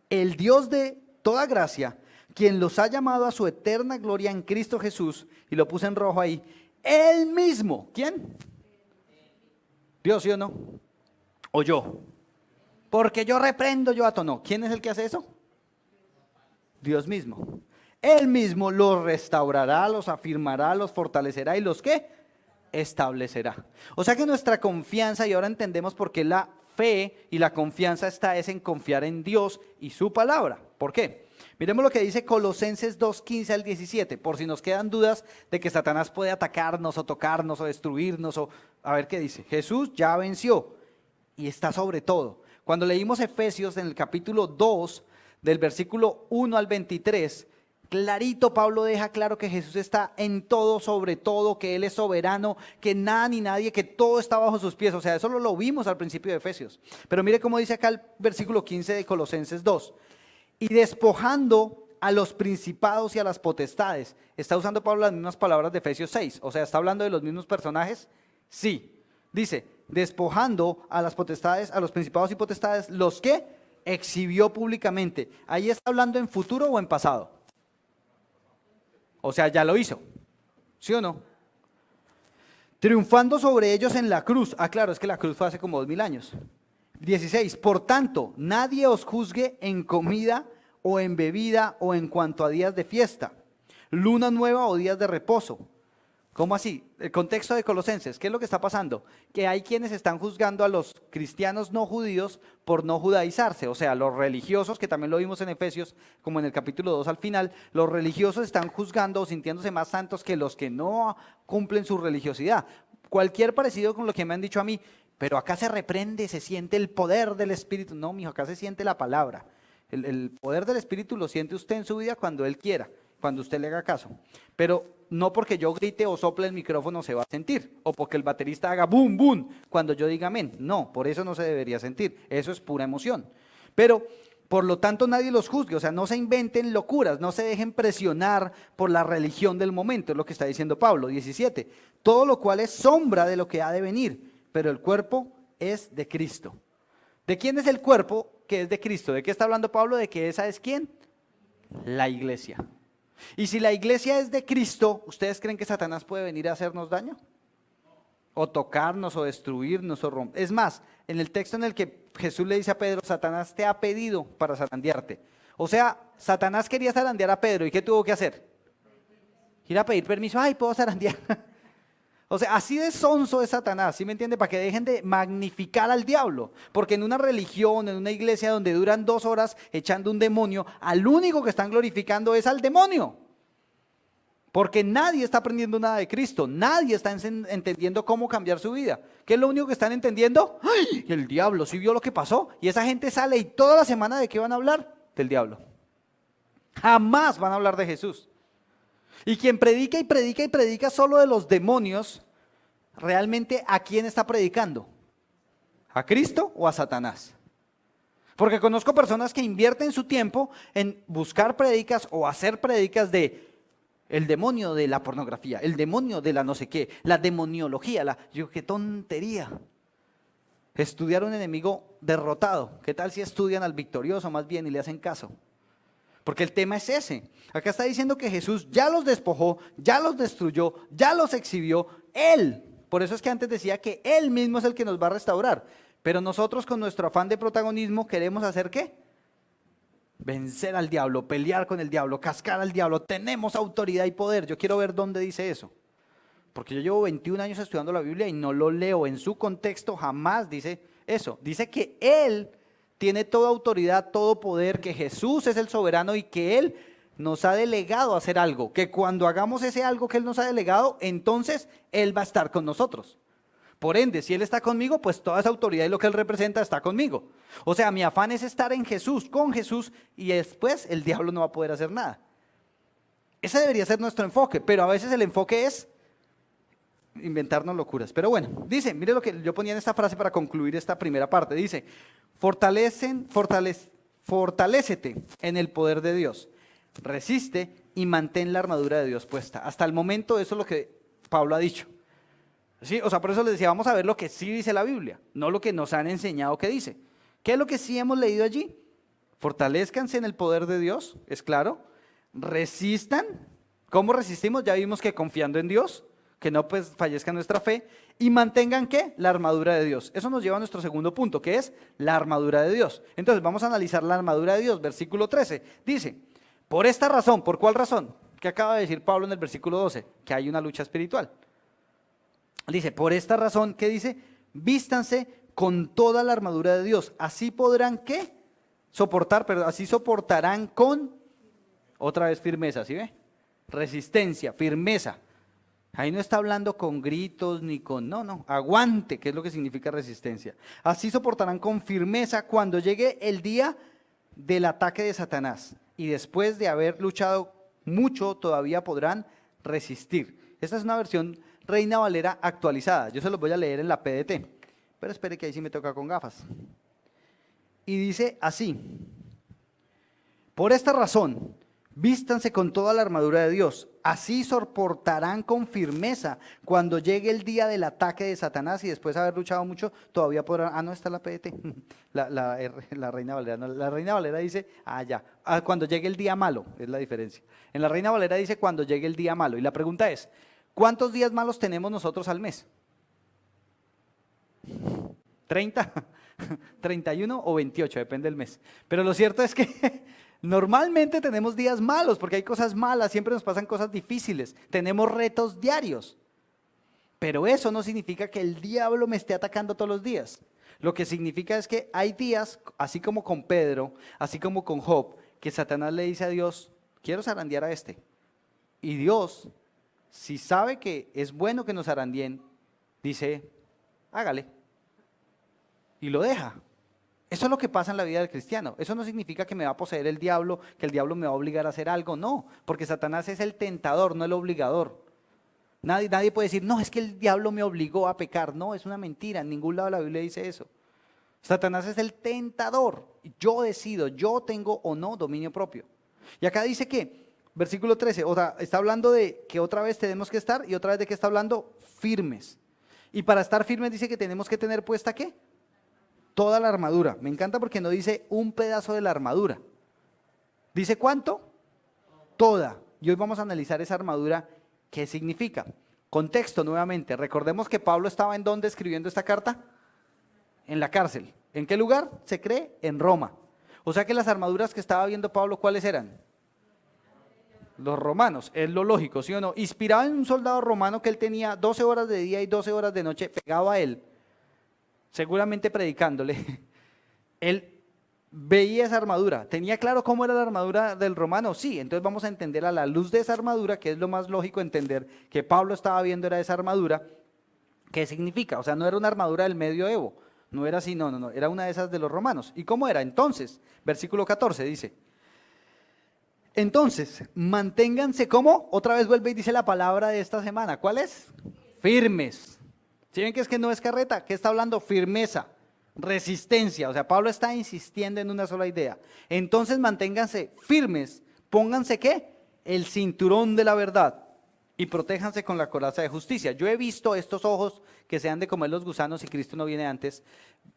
el Dios de toda gracia, quien los ha llamado a su eterna gloria en Cristo Jesús, y lo puse en rojo ahí, Él mismo, ¿quién? Dios, ¿sí o no? O yo. Porque yo reprendo, yo ato, no. ¿Quién es el que hace eso? Dios mismo. Él mismo los restaurará, los afirmará, los fortalecerá y los ¿qué? Establecerá. O sea que nuestra confianza, y ahora entendemos por qué la fe y la confianza es en confiar en Dios y su palabra. ¿Por qué? Miremos lo que dice Colosenses 2:15 al 17, por si nos quedan dudas de que Satanás puede atacarnos o tocarnos o destruirnos. A ver qué dice. Jesús ya venció y está sobre todo. Cuando leímos Efesios en el capítulo 2, del versículo 1 al 23, clarito Pablo deja claro que Jesús está en todo, sobre todo, que Él es soberano, que nada ni nadie, que todo está bajo sus pies. O sea, eso lo vimos al principio de Efesios. Pero mire cómo dice acá el versículo 15 de Colosenses 2. Y despojando a los principados y a las potestades. ¿Está usando Pablo las mismas palabras de Efesios 6? O sea, ¿está hablando de los mismos personajes? Sí. Dice, despojando a las potestades, a los principados y potestades, los que exhibió públicamente. ¿Ahí está hablando en futuro o en pasado? O sea, ya lo hizo. ¿Sí o no? Triunfando sobre ellos en la cruz. Ah, claro, es que la cruz fue hace como 2000 años. 16. Por tanto, nadie os juzgue en comida o en bebida o en cuanto a días de fiesta, luna nueva o días de reposo. ¿Cómo así? El contexto de Colosenses, ¿qué es lo que está pasando? Que hay quienes están juzgando a los cristianos no judíos por no judaizarse, o sea, los religiosos, que también lo vimos en Efesios, como en el capítulo 2 al final, los religiosos están juzgando o sintiéndose más santos que los que no cumplen su religiosidad. Cualquier parecido con lo que me han dicho a mí, pero acá se reprende, se siente el poder del Espíritu. No, mijo, acá se siente la palabra. El poder del Espíritu lo siente usted en su vida cuando Él quiera, cuando usted le haga caso. Pero no porque yo grite o sople el micrófono se va a sentir, o porque el baterista haga boom, boom, cuando yo diga amén. No, por eso no se debería sentir. Eso es pura emoción. Pero, por lo tanto, nadie los juzgue. O sea, no se inventen locuras, no se dejen presionar por la religión del momento, es lo que está diciendo Pablo. 17. Todo lo cual es sombra de lo que ha de venir, pero el cuerpo es de Cristo. ¿De quién es el cuerpo que es de Cristo? ¿De qué está hablando Pablo? ¿De que esa es quién? La iglesia. Y si la iglesia es de Cristo, ¿ustedes creen que Satanás puede venir a hacernos daño? o tocarnos, o destruirnos, o romper. Es más, en el texto en el que Jesús le dice a Pedro, Satanás te ha pedido para zarandearte. O sea, Satanás quería zarandear a Pedro, ¿y qué tuvo que hacer? Ir a pedir permiso, ay, puedo zarandear. O sea, así de sonso es Satanás, ¿sí me entiende? Para que dejen de magnificar al diablo. Porque en una religión, en una iglesia donde duran 2 horas echando un demonio, al único que están glorificando es al demonio. Porque nadie está aprendiendo nada de Cristo, nadie está entendiendo cómo cambiar su vida. ¿Qué es lo único que están entendiendo? ¡Ay! El diablo, ¿sí vio lo que pasó? Y esa gente sale y toda la semana ¿de qué van a hablar? Del diablo. Jamás van a hablar de Jesús. Y quien predica y predica y predica solo de los demonios, ¿realmente a quién está predicando? ¿A Cristo o a Satanás? Porque conozco personas que invierten su tiempo en buscar prédicas o hacer prédicas de el demonio de la pornografía, el demonio de la no sé qué, la demoniología, yo qué tontería. Estudiar un enemigo derrotado, ¿qué tal si estudian al victorioso más bien y le hacen caso? Porque el tema es ese. Acá está diciendo que Jesús ya los despojó, ya los destruyó, ya los exhibió, Él. Por eso es que antes decía que Él mismo es el que nos va a restaurar. Pero nosotros con nuestro afán de protagonismo queremos hacer ¿qué? Vencer al diablo, pelear con el diablo, cascar al diablo. Tenemos autoridad y poder. Yo quiero ver dónde dice eso. Porque yo llevo 21 años estudiando la Biblia y no lo leo. En su contexto jamás dice eso. Dice que Él tiene toda autoridad, todo poder, que Jesús es el soberano y que Él nos ha delegado a hacer algo. Que cuando hagamos ese algo que Él nos ha delegado, entonces Él va a estar con nosotros. Por ende, si Él está conmigo, pues toda esa autoridad y lo que Él representa está conmigo. O sea, mi afán es estar en Jesús, con Jesús, y después el diablo no va a poder hacer nada. Ese debería ser nuestro enfoque, pero a veces el enfoque es inventarnos locuras. Pero bueno, dice, mire lo que yo ponía en esta frase para concluir esta primera parte. Dice, fortalécete en el poder de Dios, resiste y mantén la armadura de Dios puesta. Hasta el momento eso es lo que Pablo ha dicho. Sí, o sea, por eso les decía, vamos a ver lo que sí dice la Biblia, no lo que nos han enseñado que dice. ¿Qué es lo que sí hemos leído allí? Fortalezcanse en el poder de Dios, es claro. Resistan. ¿Cómo resistimos? Ya vimos que confiando en Dios, que no pues fallezca nuestra fe. Y mantengan ¿qué? La armadura de Dios. Eso nos lleva a nuestro segundo punto, que es la armadura de Dios. Entonces vamos a analizar la armadura de Dios, versículo 13. Dice, por esta razón, ¿por cuál razón? ¿Qué acaba de decir Pablo en el versículo 12? Que hay una lucha espiritual. Dice, por esta razón, ¿qué dice? Vístanse con toda la armadura de Dios. Así podrán, ¿qué? Soportar, pero así soportarán con, otra vez firmeza, ¿sí ve? Resistencia, firmeza. Ahí no está hablando con gritos ni con, no, aguante, que es lo que significa resistencia. Así soportarán con firmeza cuando llegue el día del ataque de Satanás. Y después de haber luchado mucho, todavía podrán resistir. Esta es una versión Reina Valera actualizada. Yo se los voy a leer en la PDT. Pero espere que ahí sí me toca con gafas. Y dice así. Por esta razón, vístanse con toda la armadura de Dios. Así soportarán con firmeza cuando llegue el día del ataque de Satanás y después de haber luchado mucho, todavía podrán... Ah, no, está la PDT. La Reina Valera. No, la Reina Valera dice, ya. Cuando llegue el día malo, es la diferencia. En la Reina Valera dice cuando llegue el día malo. Y la pregunta es, ¿cuántos días malos tenemos nosotros al mes? ¿30? ¿31 o 28? Depende del mes. Pero lo cierto es que normalmente tenemos días malos porque hay cosas malas, siempre nos pasan cosas difíciles, tenemos retos diarios. Pero eso no significa que el diablo me esté atacando todos los días. Lo que significa es que hay días, así como con Pedro, así como con Job, que Satanás le dice a Dios, quiero zarandear a este. Y Dios, si sabe que es bueno que nos zarandeen, dice, hágale. Y lo deja. Eso es lo que pasa en la vida del cristiano. Eso no significa que me va a poseer el diablo, que el diablo me va a obligar a hacer algo. No, porque Satanás es el tentador, no el obligador. Nadie puede decir, no, es que el diablo me obligó a pecar. No, es una mentira. En ningún lado de la Biblia dice eso. Satanás es el tentador. Yo decido, yo tengo o no dominio propio. Y acá dice que, versículo 13, o sea, está hablando de que otra vez tenemos que estar y otra vez de que está hablando firmes. Y para estar firmes dice que tenemos que tener puesta ¿qué? Toda la armadura. Me encanta porque no dice un pedazo de la armadura. ¿Dice cuánto? Toda. Y hoy vamos a analizar esa armadura. ¿Qué significa? Contexto nuevamente. Recordemos que Pablo estaba en dónde escribiendo esta carta. En la cárcel. ¿En qué lugar? Se cree en Roma. O sea que las armaduras que estaba viendo Pablo, ¿cuáles eran? Los romanos, es lo lógico, ¿sí o no? Inspirado en un soldado romano que él tenía 12 horas de día y 12 horas de noche pegado a él, seguramente predicándole. Él veía esa armadura. ¿Tenía claro cómo era la armadura del romano? Sí, entonces vamos a entender a la luz de esa armadura, que es lo más lógico entender que Pablo estaba viendo era esa armadura. ¿Qué significa? O sea, no era una armadura del medioevo, no era así, no, era una de esas de los romanos. ¿Y cómo era? Entonces, versículo 14 dice, entonces, manténganse como, otra vez vuelve y dice la palabra de esta semana, ¿cuál es? Firmes. ¿Sí ven que es que no es carreta? ¿Qué está hablando? Firmeza, resistencia. O sea, Pablo está insistiendo en una sola idea. Entonces, manténganse firmes, pónganse ¿qué? El cinturón de la verdad y protéjanse con la coraza de justicia. Yo he visto estos ojos que se han de comer los gusanos y Cristo no viene antes,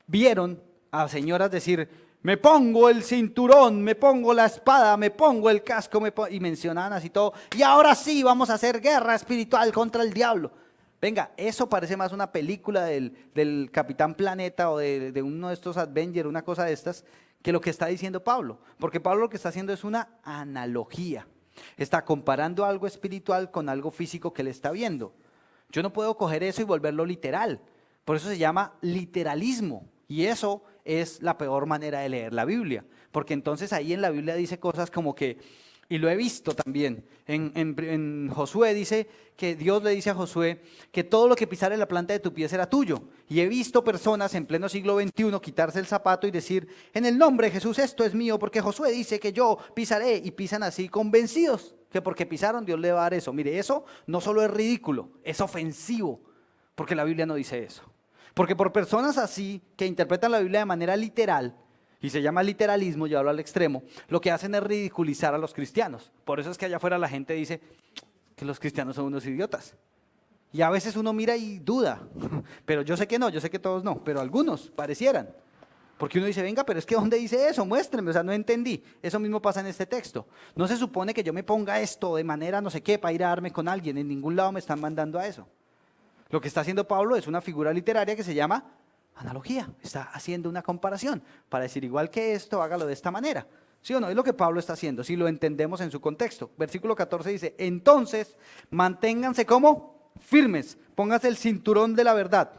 vieron a señoras decir, me pongo el cinturón, me pongo la espada, me pongo el casco, y mencionaban así todo, y ahora sí vamos a hacer guerra espiritual contra el diablo. Venga, eso parece más una película del Capitán Planeta o de uno de estos Avengers, una cosa de estas, que lo que está diciendo Pablo. Porque Pablo lo que está haciendo es una analogía. Está comparando algo espiritual con algo físico que él está viendo. Yo no puedo coger eso y volverlo literal. Por eso se llama literalismo. Y eso es la peor manera de leer la Biblia. Porque entonces ahí en la Biblia dice cosas como que, y lo he visto también, en Josué dice que Dios le dice a Josué que todo lo que pisare la planta de tu pie será tuyo. Y he visto personas en pleno siglo XXI quitarse el zapato y decir, en el nombre de Jesús esto es mío, porque Josué dice que yo pisaré, y pisan así convencidos que porque pisaron Dios le va a dar eso. Mire, eso no solo es ridículo, es ofensivo, porque la Biblia no dice eso. Porque por personas así, que interpretan la Biblia de manera literal, y se llama literalismo, yo hablo al extremo, lo que hacen es ridiculizar a los cristianos. Por eso es que allá afuera la gente dice que los cristianos son unos idiotas. Y a veces uno mira y duda, pero yo sé que no, yo sé que todos no, pero algunos parecieran. Porque uno dice, venga, pero es que ¿dónde dice eso? Muéstrenme, o sea, no entendí. Eso mismo pasa en este texto. No se supone que yo me ponga esto de manera no sé qué para ir a darme con alguien, en ningún lado me están mandando a eso. Lo que está haciendo Pablo es una figura literaria que se llama analogía. Está haciendo una comparación para decir igual que esto, hágalo de esta manera. ¿Sí o no? Es lo que Pablo está haciendo, si lo entendemos en su contexto. Versículo 14 dice, entonces manténganse como firmes, pónganse el cinturón de la verdad.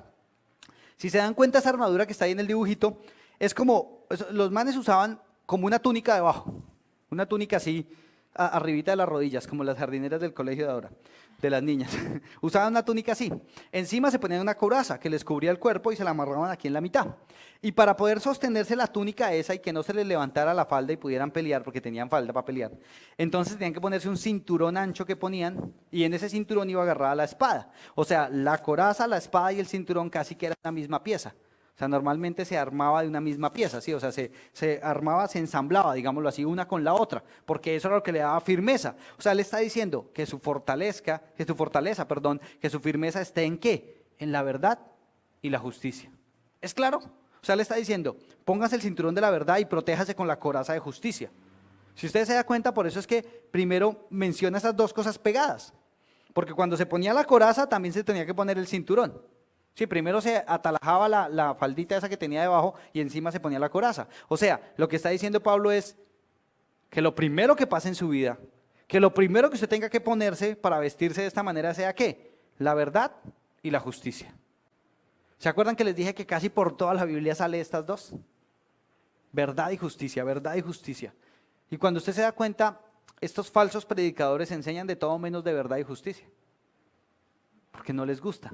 Si se dan cuenta, esa armadura que está ahí en el dibujito, es como, los manes usaban como una túnica debajo, una túnica así, arribita de las rodillas, como las jardineras del colegio de ahora, de las niñas. Usaban una túnica así. Encima se ponían una coraza que les cubría el cuerpo y se la amarraban aquí en la mitad. Y para poder sostenerse la túnica esa y que no se les levantara la falda y pudieran pelear, porque tenían falda para pelear, entonces tenían que ponerse un cinturón ancho que ponían, y en ese cinturón iba agarrada la espada. O sea, la coraza, la espada y el cinturón casi que eran la misma pieza. O sea, normalmente se armaba de una misma pieza, ¿sí? O sea, se armaba, se ensamblaba, digámoslo así, una con la otra, porque eso era lo que le daba firmeza. O sea, le está diciendo que su fortaleza, que su firmeza esté ¿en qué? En la verdad y la justicia. ¿Es claro? O sea, le está diciendo, póngase el cinturón de la verdad y protéjase con la coraza de justicia. Si ustedes se dan cuenta, por eso es que primero menciona esas dos cosas pegadas, porque cuando se ponía la coraza también se tenía que poner el cinturón. Sí, primero se atalajaba la faldita esa que tenía debajo y encima se ponía la coraza. O sea, lo que está diciendo Pablo es que lo primero que pase en su vida, que lo primero que usted tenga que ponerse para vestirse de esta manera sea ¿qué? La verdad y la justicia. ¿Se acuerdan que les dije que casi por toda la Biblia sale estas dos? Verdad y justicia, verdad y justicia. Y cuando usted se da cuenta, estos falsos predicadores enseñan de todo menos de verdad y justicia, porque no les gusta.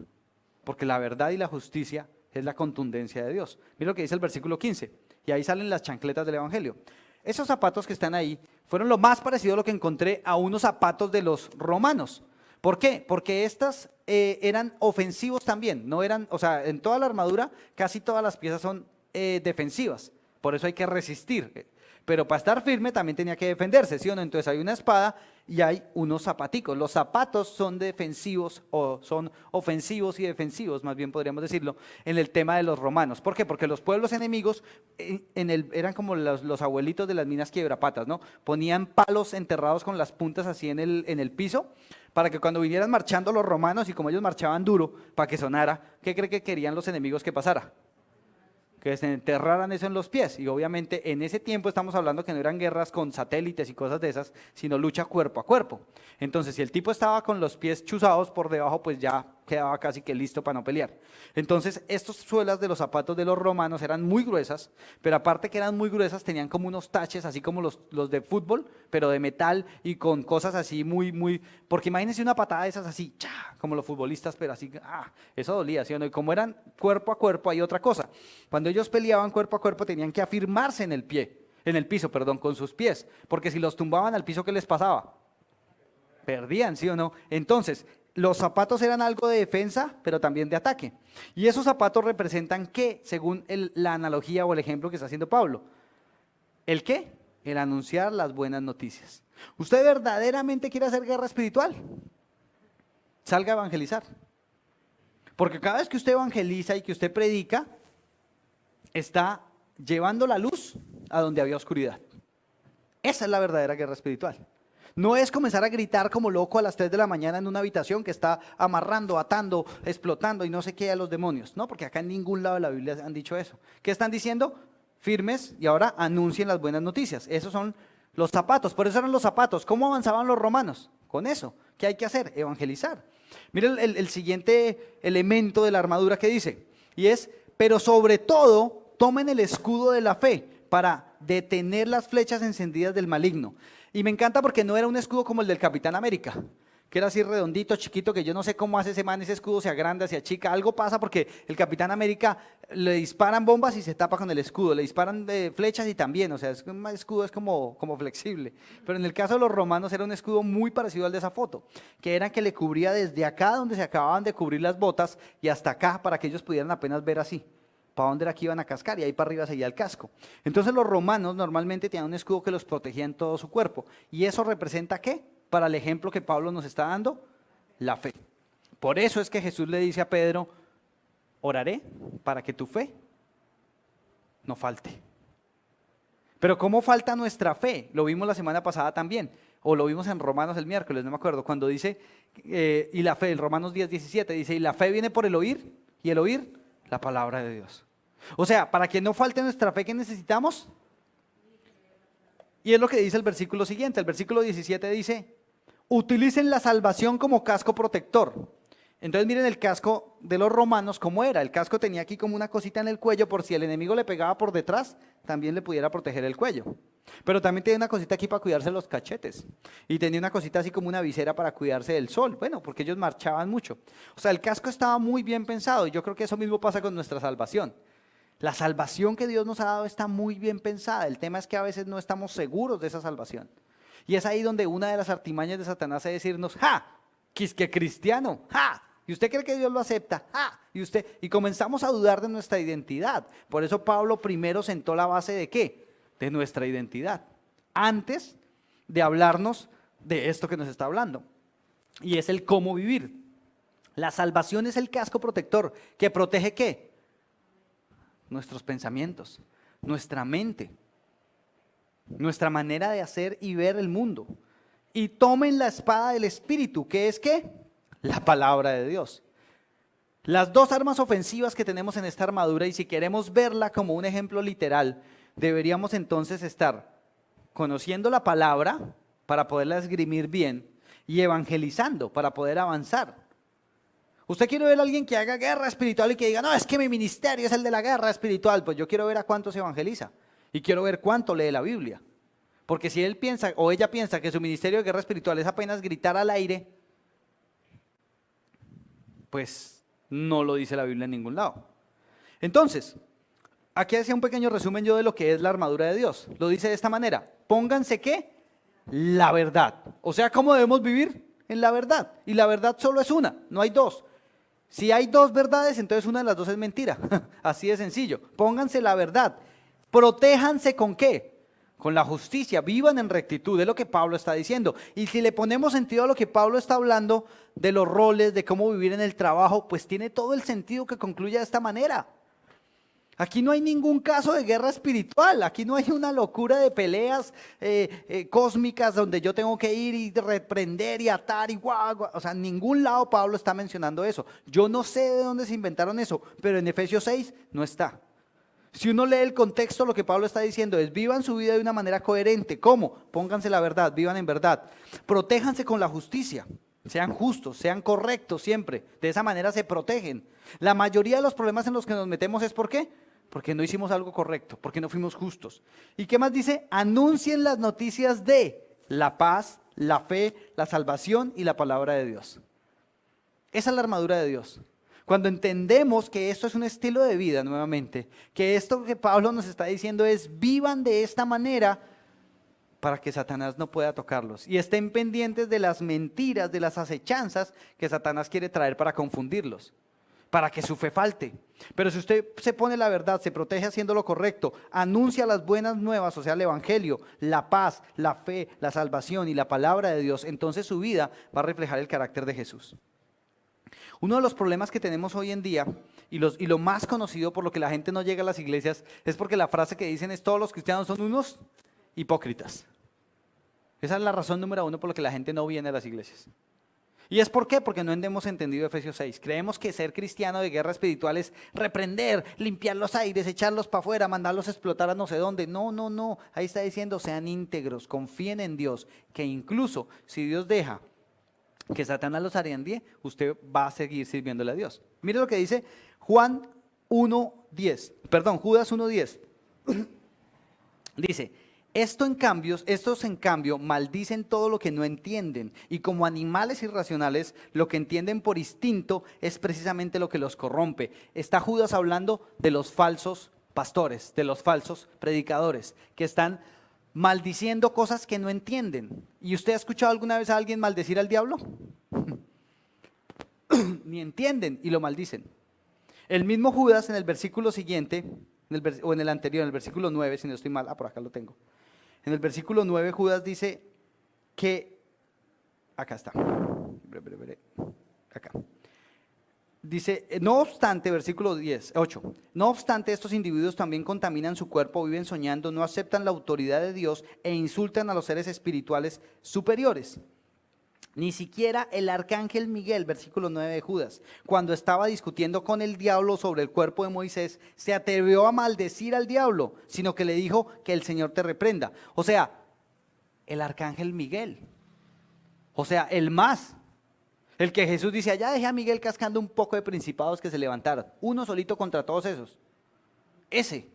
Porque la verdad y la justicia es la contundencia de Dios. Mira lo que dice el versículo 15, y ahí salen las chancletas del Evangelio. Esos zapatos que están ahí fueron lo más parecido a lo que encontré a unos zapatos de los romanos. ¿Por qué? Porque estas eran ofensivos también, no eran, o sea, en toda la armadura casi todas las piezas son defensivas, por eso hay que resistir. pero para estar firme también tenía que defenderse, ¿sí o no? Entonces hay una espada y hay unos zapaticos. Los zapatos son defensivos o son ofensivos y defensivos, más bien podríamos decirlo, en el tema de los romanos. ¿Por qué? Porque los pueblos enemigos eran como los abuelitos de las minas quiebrapatas, ¿no? Ponían palos enterrados con las puntas así en el piso para que cuando vinieran marchando los romanos y como ellos marchaban duro para que sonara, ¿qué cree que querían los enemigos que pasara? Que se enterraran eso en los pies. Y obviamente en ese tiempo estamos hablando que no eran guerras con satélites y cosas de esas, sino lucha cuerpo a cuerpo. Entonces, si el tipo estaba con los pies chuzados por debajo, pues ya quedaba casi que listo para no pelear. Entonces, estas suelas de los zapatos de los romanos eran muy gruesas, pero aparte que eran muy gruesas, tenían como unos taches, así como los de fútbol, pero de metal y con cosas así porque imagínense una patada de esas así, como los futbolistas, pero así, eso dolía, ¿sí o no? Y como eran cuerpo a cuerpo, hay otra cosa. Cuando ellos peleaban cuerpo a cuerpo, tenían que afirmarse en el piso, con sus pies, porque si los tumbaban al piso, ¿qué les pasaba? Perdían, ¿sí o no? Entonces, los zapatos eran algo de defensa, pero también de ataque. Y esos zapatos representan ¿qué? Según la analogía o el ejemplo que está haciendo Pablo. ¿El qué? El anunciar las buenas noticias. ¿Usted verdaderamente quiere hacer guerra espiritual? Salga a evangelizar. Porque cada vez que usted evangeliza y que usted predica, está llevando la luz a donde había oscuridad. Esa es la verdadera guerra espiritual. No es comenzar a gritar como loco a las 3 de la mañana en una habitación que está amarrando, atando, explotando y no sé qué a los demonios. No, porque acá en ningún lado de la Biblia han dicho eso. ¿Qué están diciendo? Firmes y ahora anuncien las buenas noticias. Esos son los zapatos, por eso eran los zapatos. ¿Cómo avanzaban los romanos? Con eso. ¿Qué hay que hacer? Evangelizar. Mire el siguiente elemento de la armadura que dice, y es, pero sobre todo, tomen el escudo de la fe para detener las flechas encendidas del maligno. Y me encanta porque no era un escudo como el del Capitán América, que era así redondito, chiquito, que yo no sé cómo hace ese man, ese escudo se agranda, se achica, algo pasa porque el Capitán América le disparan bombas y se tapa con el escudo, le disparan flechas y también, o sea, un escudo es como flexible. Pero en el caso de los romanos era un escudo muy parecido al de esa foto, que era que le cubría desde acá donde se acababan de cubrir las botas y hasta acá para que ellos pudieran apenas ver así. ¿Para dónde era que iban a cascar? Y ahí para arriba seguía el casco. Entonces los romanos normalmente tenían un escudo que los protegía en todo su cuerpo. ¿Y eso representa qué? Para el ejemplo que Pablo nos está dando, la fe. Por eso es que Jesús le dice a Pedro, oraré para que tu fe no falte. Pero ¿cómo falta nuestra fe? Lo vimos la semana pasada también, o lo vimos en Romanos el miércoles, no me acuerdo, cuando dice, y la fe, en Romanos 10:17, dice, y la fe viene por el oír, y el oír, la palabra de Dios. O sea, para que no falte nuestra fe, ¿qué necesitamos? Y es lo que dice el versículo siguiente, el versículo 17 dice, utilicen la salvación como casco protector. Entonces miren el casco de los romanos cómo era. El casco tenía aquí como una cosita en el cuello por si el enemigo le pegaba por detrás, también le pudiera proteger el cuello. Pero también tenía una cosita aquí para cuidarse los cachetes. Y tenía una cosita así como una visera para cuidarse del sol. Bueno, porque ellos marchaban mucho. O sea, el casco estaba muy bien pensado y yo creo que eso mismo pasa con nuestra salvación. La salvación que Dios nos ha dado está muy bien pensada. El tema es que a veces no estamos seguros de esa salvación. Y es ahí donde una de las artimañas de Satanás es decirnos, ¡ja! ¡Que cristiano! ¡Ja! ¿Y usted cree que Dios lo acepta? ¡Ja! Y comenzamos a dudar de nuestra identidad. Por eso Pablo primero sentó la base ¿de qué? De nuestra identidad. Antes de hablarnos de esto que nos está hablando. Y es el cómo vivir. La salvación es el casco protector que protege ¿qué? Nuestros pensamientos, nuestra mente, nuestra manera de hacer y ver el mundo. Y tomen la espada del Espíritu, que es ¿qué? La palabra de Dios. Las dos armas ofensivas que tenemos en esta armadura, y si queremos verla como un ejemplo literal, deberíamos entonces estar conociendo la palabra para poderla esgrimir bien y evangelizando para poder avanzar. ¿Usted quiere ver a alguien que haga guerra espiritual y que diga, no, es que mi ministerio es el de la guerra espiritual? Pues yo quiero ver a cuánto se evangeliza y quiero ver cuánto lee la Biblia. Porque si él piensa o ella piensa que su ministerio de guerra espiritual es apenas gritar al aire, pues no lo dice la Biblia en ningún lado. Entonces, aquí hacía un pequeño resumen yo de lo que es la armadura de Dios. Lo dice de esta manera, pónganse ¿qué? La verdad. O sea, ¿cómo debemos vivir? En la verdad. Y la verdad solo es una, no hay dos. Si hay dos verdades, entonces una de las dos es mentira. Así de sencillo. Pónganse la verdad. Protéjanse ¿con qué? con la justicia, vivan en rectitud, es lo que Pablo está diciendo. Y si le ponemos sentido a lo que Pablo está hablando de los roles, de cómo vivir en el trabajo, pues tiene todo el sentido que concluya de esta manera. Aquí no hay ningún caso de guerra espiritual, aquí no hay una locura de peleas cósmicas donde yo tengo que ir y reprender y atar y guau. O sea, en ningún lado Pablo está mencionando eso. Yo no sé de dónde se inventaron eso, pero en Efesios 6 no está. Si uno lee el contexto, lo que Pablo está diciendo es: vivan su vida de una manera coherente. ¿Cómo? Pónganse la verdad, vivan en verdad. Protéjanse con la justicia. Sean justos, sean correctos siempre. De esa manera se protegen. La mayoría de los problemas en los que nos metemos es ¿por qué? Porque no hicimos algo correcto, porque no fuimos justos. ¿Y qué más dice? Anuncien las noticias de la paz, la fe, la salvación y la palabra de Dios. Esa es la armadura de Dios. Cuando entendemos que esto es un estilo de vida nuevamente, que esto que Pablo nos está diciendo es: vivan de esta manera para que Satanás no pueda tocarlos y estén pendientes de las mentiras, de las acechanzas que Satanás quiere traer para confundirlos, para que su fe falte. Pero si usted se pone la verdad, se protege haciendo lo correcto, anuncia las buenas nuevas, o sea, el evangelio, la paz, la fe, la salvación y la palabra de Dios, entonces su vida va a reflejar el carácter de Jesús. Uno de los problemas que tenemos hoy en día, y lo más conocido por lo que la gente no llega a las iglesias, es porque la frase que dicen es: todos los cristianos son unos hipócritas. Esa es la razón número uno por la que la gente no viene a las iglesias. ¿Y es por qué? Porque no hemos entendido Efesios 6. Creemos que ser cristiano de guerra espiritual es reprender, limpiar los aires, echarlos para afuera, mandarlos a explotar a no sé dónde. No. Ahí está diciendo: sean íntegros, confíen en Dios, que incluso si Dios deja que Satanás los ariandie, usted va a seguir sirviéndole a Dios. Mire lo que dice Judas 1:10. Dice: estos en cambio maldicen todo lo que no entienden, y como animales irracionales, lo que entienden por instinto es precisamente lo que los corrompe. Está Judas hablando de los falsos pastores, de los falsos predicadores, que están maldiciendo cosas que no entienden. ¿Y usted ha escuchado alguna vez a alguien maldecir al diablo? Ni entienden y lo maldicen. El mismo Judas en el versículo siguiente, o en el anterior, en el versículo 9, si no estoy mal, por acá lo tengo. En el versículo 9 Judas dice que, acá está, acá. Dice: no obstante, versículo 8, no obstante estos individuos también contaminan su cuerpo, viven soñando, no aceptan la autoridad de Dios e insultan a los seres espirituales superiores. Ni siquiera el arcángel Miguel, versículo 9 de Judas, cuando estaba discutiendo con el diablo sobre el cuerpo de Moisés, se atrevió a maldecir al diablo, sino que le dijo: que el Señor te reprenda. O sea, el arcángel Miguel, o sea, el que Jesús dice: allá dejé a Miguel cascando un poco de principados que se levantaron, uno solito contra todos esos. Ese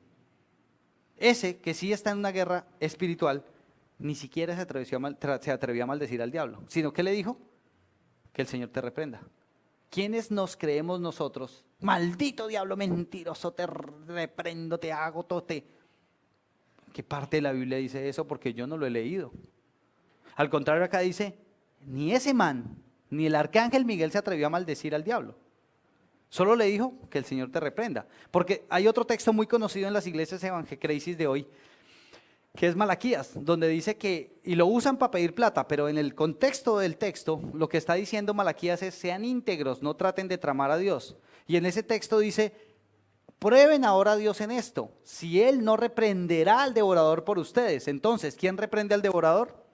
que sí está en una guerra espiritual, ni siquiera se atrevió a maldecir al diablo, sino que le dijo: que el Señor te reprenda. ¿Quiénes nos creemos nosotros? Maldito diablo mentiroso, te reprendo, te hago tote. ¿Qué parte de la Biblia dice eso? Porque yo no lo he leído. Al contrario, acá dice: ni ese man, ni el arcángel Miguel se atrevió a maldecir al diablo. Solo le dijo: que el Señor te reprenda. Porque hay otro texto muy conocido en las iglesias evangelicales de hoy, que es Malaquías, donde dice que, y lo usan para pedir plata, pero en el contexto del texto, lo que está diciendo Malaquías es: sean íntegros, no traten de tramar a Dios. Y en ese texto dice: prueben ahora a Dios en esto, si Él no reprenderá al devorador por ustedes. Entonces, ¿quién reprende al devorador?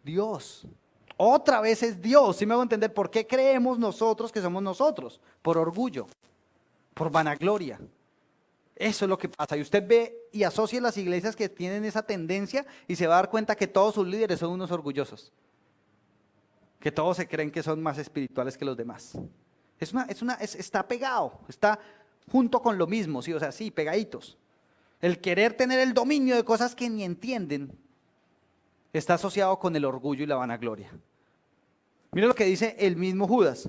Dios. Otra vez es Dios. ¿Sí me hago entender? ¿Por qué creemos nosotros que somos nosotros? Por orgullo, por vanagloria. Eso es lo que pasa. Y usted ve y asocia las iglesias que tienen esa tendencia y se va a dar cuenta que todos sus líderes son unos orgullosos. Que todos se creen que son más espirituales que los demás. Está pegado, está junto con lo mismo, ¿sí? O sea, sí, pegaditos. El querer tener el dominio de cosas que ni entienden está asociado con el orgullo y la vanagloria. Mira lo que dice el mismo Judas: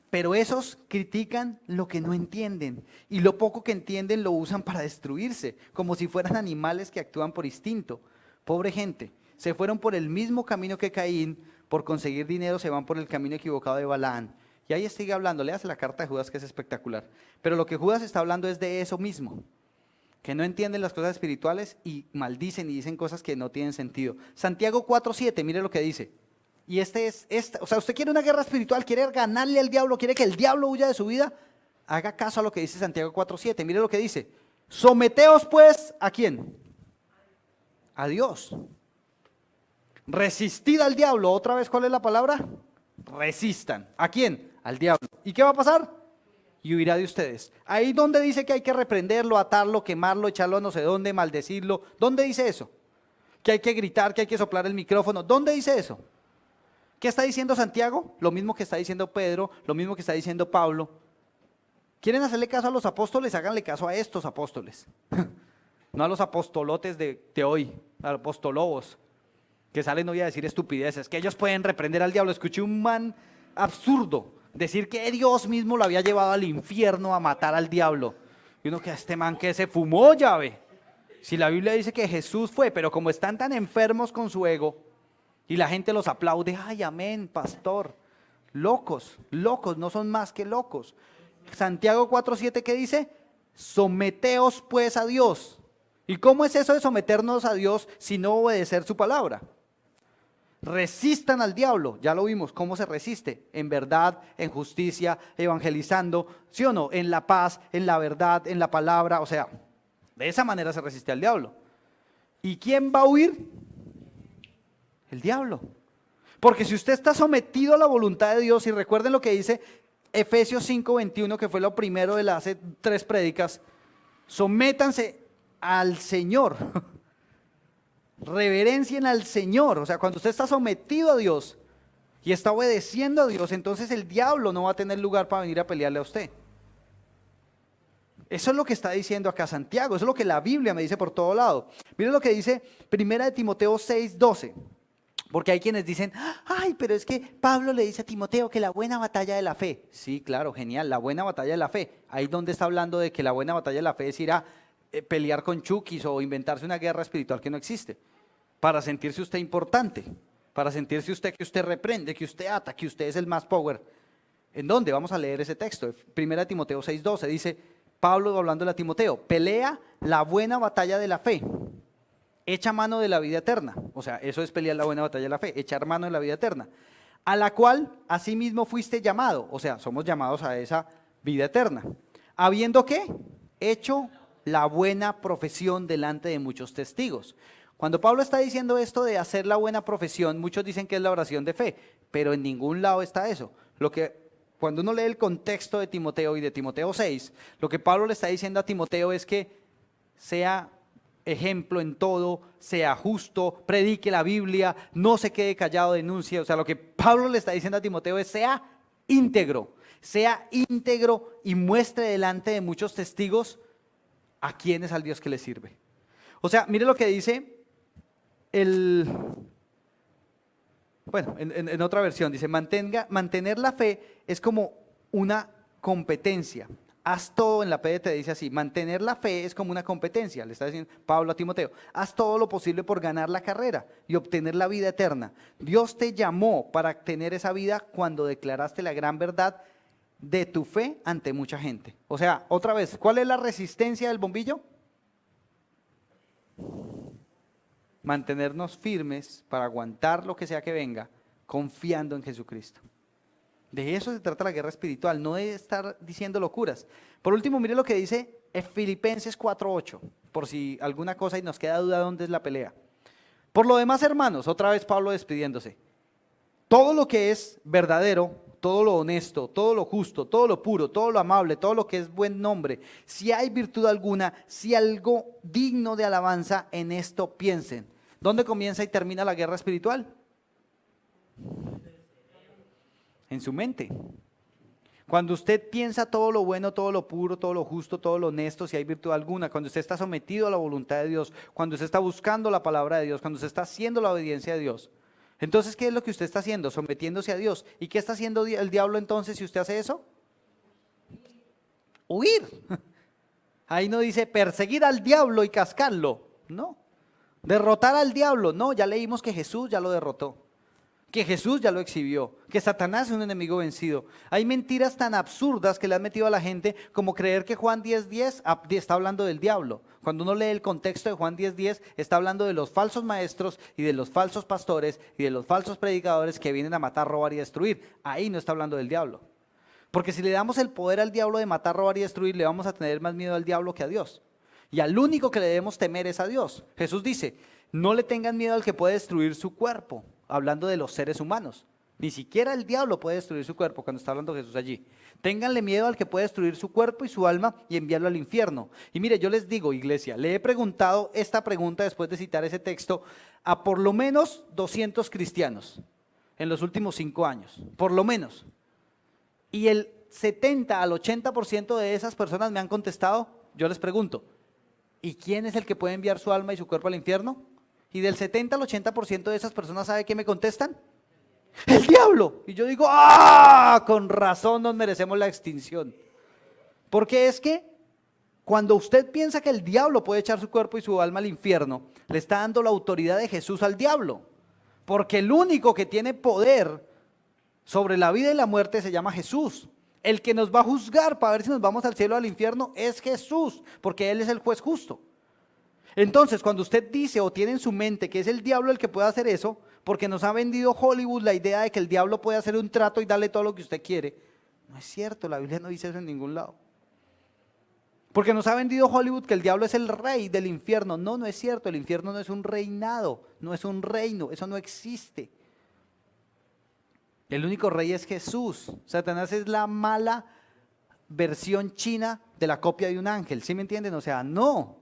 pero esos critican lo que no entienden, y lo poco que entienden lo usan para destruirse, como si fueran animales que actúan por instinto. Pobre gente, se fueron por el mismo camino que Caín, por conseguir dinero se van por el camino equivocado de Balaán. Y ahí sigue hablando, léase la carta de Judas, que es espectacular. Pero lo que Judas está hablando es de eso mismo, que no entienden las cosas espirituales y maldicen y dicen cosas que no tienen sentido. Santiago 4:7, mire lo que dice. Y o sea, usted quiere una guerra espiritual, quiere ganarle al diablo, quiere que el diablo huya de su vida, haga caso a lo que dice Santiago 4:7, mire lo que dice. Someteos pues, ¿a quién? A Dios. Resistid al diablo. Otra vez, ¿cuál es la palabra? Resistan. ¿A quién? Al diablo. ¿Y qué va a pasar? Y huirá de ustedes. Ahí donde dice que hay que reprenderlo, atarlo, quemarlo, echarlo a no sé dónde, maldecirlo. ¿Dónde dice eso? Que hay que gritar, que hay que soplar el micrófono. ¿Dónde dice eso? ¿Qué está diciendo Santiago? Lo mismo que está diciendo Pedro, lo mismo que está diciendo Pablo. ¿Quieren hacerle caso a los apóstoles? Háganle caso a estos apóstoles. No a los apostolotes de hoy, a los apostolobos, que salen hoy a decir estupideces, que ellos pueden reprender al diablo. Escuché un man absurdo decir que Dios mismo lo había llevado al infierno a matar al diablo. Y uno que este man que se fumó, ya ve. Si la Biblia dice que Jesús fue, pero como están tan enfermos con su ego y la gente los aplaude, ay, amén, pastor. Locos, no son más que locos. Santiago 4:7, ¿qué dice? Someteos pues a Dios. ¿Y cómo es eso de someternos a Dios si no obedecer su palabra? Resistan al diablo, ya lo vimos, ¿cómo se resiste? En verdad, en justicia, evangelizando, ¿sí o no? En la paz, en la verdad, en la palabra, o sea, de esa manera se resiste al diablo. ¿Y quién va a huir? El diablo. Porque si usted está sometido a la voluntad de Dios, y recuerden lo que dice Efesios 5:21, que fue lo primero de las hace 3 prédicas, sométanse al Señor. Reverencien al Señor. O sea, cuando usted está sometido a Dios y está obedeciendo a Dios, entonces el diablo no va a tener lugar para venir a pelearle a usted. Eso es lo que está diciendo acá Santiago, eso es lo que la Biblia me dice por todo lado. Miren lo que dice 1 Timoteo 6:12, porque hay quienes dicen, ay, pero es que Pablo le dice a Timoteo que la buena batalla de la fe. Sí, claro, genial, la buena batalla de la fe. Ahí donde está hablando de que la buena batalla de la fe es ir a pelear con chukis o inventarse una guerra espiritual que no existe, para sentirse usted importante, para sentirse usted que usted reprende, que usted ata, que usted es el más power. ¿En dónde? Vamos a leer ese texto. 1 Timoteo 6:12 dice, Pablo hablándole a Timoteo, pelea la buena batalla de la fe, echa mano de la vida eterna. O sea, eso es pelear la buena batalla de la fe, echar mano de la vida eterna, a la cual asimismo fuiste llamado. O sea, somos llamados a esa vida eterna, habiendo ¿qué? Hecho la buena profesión delante de muchos testigos. Cuando Pablo está diciendo esto de hacer la buena profesión, muchos dicen que es la oración de fe, pero en ningún lado está eso. Cuando uno lee el contexto de Timoteo y de Timoteo 6, lo que Pablo le está diciendo a Timoteo es que sea ejemplo en todo, sea justo, predique la Biblia, no se quede callado, denuncie. O sea, lo que Pablo le está diciendo a Timoteo es sea íntegro y muestre delante de muchos testigos a quién es al Dios que le sirve. O sea, mire lo que dice en otra versión, dice, mantener la fe es como una competencia. Haz todo, en la PDT dice así, mantener la fe es como una competencia, le está diciendo Pablo a Timoteo, haz todo lo posible por ganar la carrera y obtener la vida eterna. Dios te llamó para tener esa vida cuando declaraste la gran verdad de tu fe ante mucha gente. O sea, otra vez, ¿cuál es la resistencia del bombillo? Mantenernos firmes para aguantar lo que sea que venga, confiando en Jesucristo. De eso se trata la guerra espiritual, no de estar diciendo locuras. Por último, mire lo que dice Filipenses 4:8, por si alguna cosa y nos queda duda de dónde es la pelea. Por lo demás, hermanos, otra vez Pablo despidiéndose, todo lo que es verdadero, todo lo honesto, todo lo justo, todo lo puro, todo lo amable, todo lo que es buen nombre, si hay virtud alguna, si algo digno de alabanza, en esto piensen. ¿Dónde comienza y termina la guerra espiritual? En su mente. Cuando usted piensa todo lo bueno, todo lo puro, todo lo justo, todo lo honesto, si hay virtud alguna, cuando usted está sometido a la voluntad de Dios, cuando usted está buscando la palabra de Dios, cuando usted está haciendo la obediencia de Dios, entonces, ¿qué es lo que usted está haciendo? Sometiéndose a Dios. ¿Y qué está haciendo el diablo entonces si usted hace eso? Huir. Ahí no dice perseguir al diablo y cascarlo, no. Derrotar al diablo, no, ya leímos que Jesús ya lo derrotó. que Jesús ya lo exhibió, que Satanás es un enemigo vencido. Hay mentiras tan absurdas que le han metido a la gente como creer que Juan 10:10 está hablando del diablo. Cuando uno lee el contexto de Juan 10:10, está hablando de los falsos maestros y de los falsos pastores y de los falsos predicadores que vienen a matar, robar y destruir. Ahí no está hablando del diablo. Porque si le damos el poder al diablo de matar, robar y destruir, le vamos a tener más miedo al diablo que a Dios. Y al único que le debemos temer es a Dios. Jesús dice, no le tengan miedo al que puede destruir su cuerpo, hablando de los seres humanos. Ni siquiera el diablo puede destruir su cuerpo cuando está hablando Jesús allí. Ténganle miedo al que puede destruir su cuerpo y su alma y enviarlo al infierno. Y mire, yo les digo, iglesia, le he preguntado esta pregunta después de citar ese texto a por lo menos 200 cristianos en los últimos 5 años, por lo menos. Y el 70 al 80% de esas personas me han contestado, yo les pregunto, ¿y quién es el que puede enviar su alma y su cuerpo al infierno? Y del 70 al 80% de esas personas, ¿sabe qué me contestan? ¡El diablo! Y yo digo, ¡ah! Con razón nos merecemos la extinción. Porque es que cuando usted piensa que el diablo puede echar su cuerpo y su alma al infierno, le está dando la autoridad de Jesús al diablo. Porque el único que tiene poder sobre la vida y la muerte se llama Jesús. El que nos va a juzgar para ver si nos vamos al cielo o al infierno es Jesús, porque Él es el juez justo. Entonces, cuando usted dice o tiene en su mente que es el diablo el que puede hacer eso, porque nos ha vendido Hollywood la idea de que el diablo puede hacer un trato y darle todo lo que usted quiere, no es cierto, la Biblia no dice eso en ningún lado. Porque nos ha vendido Hollywood que el diablo es el rey del infierno. No, no es cierto, el infierno no es un reinado, no es un reino, eso no existe. El único rey es Jesús. Satanás es la mala versión china de la copia de un ángel, ¿sí me entienden? O sea, no.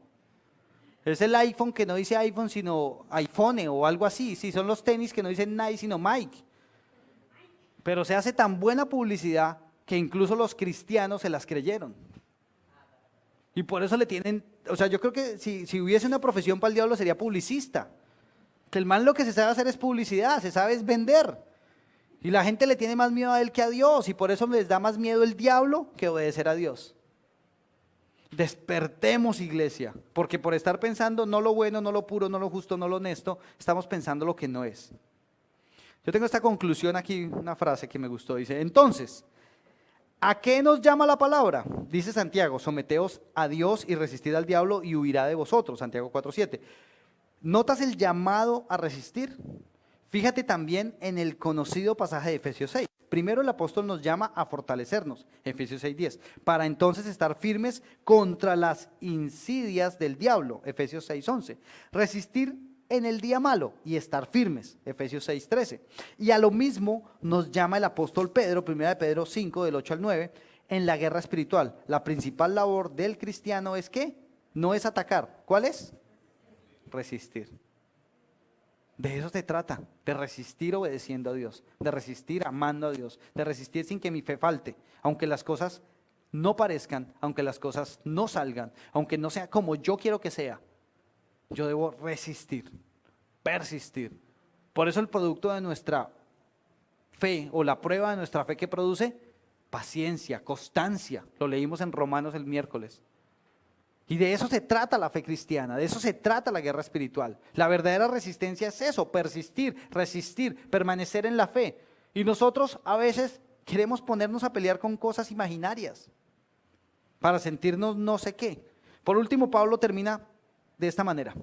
Es el iPhone que no dice iPhone sino iPhone o algo así. Sí, son los tenis que no dicen Nike sino Mike. Pero se hace tan buena publicidad que incluso los cristianos se las creyeron. Y por eso le tienen, o sea, yo creo que si hubiese una profesión para el diablo sería publicista. Que el man lo que se sabe hacer es publicidad, se sabe es vender. Y la gente le tiene más miedo a él que a Dios, y por eso les da más miedo el diablo que obedecer a Dios. Despertemos, iglesia, porque por estar pensando no lo bueno, no lo puro, no lo justo, no lo honesto, estamos pensando lo que no es. Yo tengo esta conclusión aquí, una frase que me gustó, dice, entonces, ¿a qué nos llama la palabra? Dice Santiago, someteos a Dios y resistid al diablo y huirá de vosotros, Santiago 4:7. ¿Notas el llamado a resistir? Fíjate también en el conocido pasaje de Efesios 6. Primero el apóstol nos llama a fortalecernos, Efesios 6:10, para entonces estar firmes contra las insidias del diablo, Efesios 6:11. Resistir en el día malo y estar firmes, Efesios 6:13. Y a lo mismo nos llama el apóstol Pedro, 1 de Pedro 5, del 8 al 9, en la guerra espiritual. La principal labor del cristiano es ¿qué? No es atacar. ¿Cuál es? Resistir. De eso se trata, de resistir obedeciendo a Dios, de resistir amando a Dios, de resistir sin que mi fe falte, aunque las cosas no parezcan, aunque las cosas no salgan, aunque no sea como yo quiero que sea, yo debo resistir, persistir. Por eso el producto de nuestra fe o la prueba de nuestra fe que produce, paciencia, constancia, lo leímos en Romanos el miércoles. Y de eso se trata la fe cristiana, de eso se trata la guerra espiritual. La verdadera resistencia es eso, persistir, resistir, permanecer en la fe. Y nosotros a veces queremos ponernos a pelear con cosas imaginarias para sentirnos no sé qué. Por último, Pablo termina de esta manera.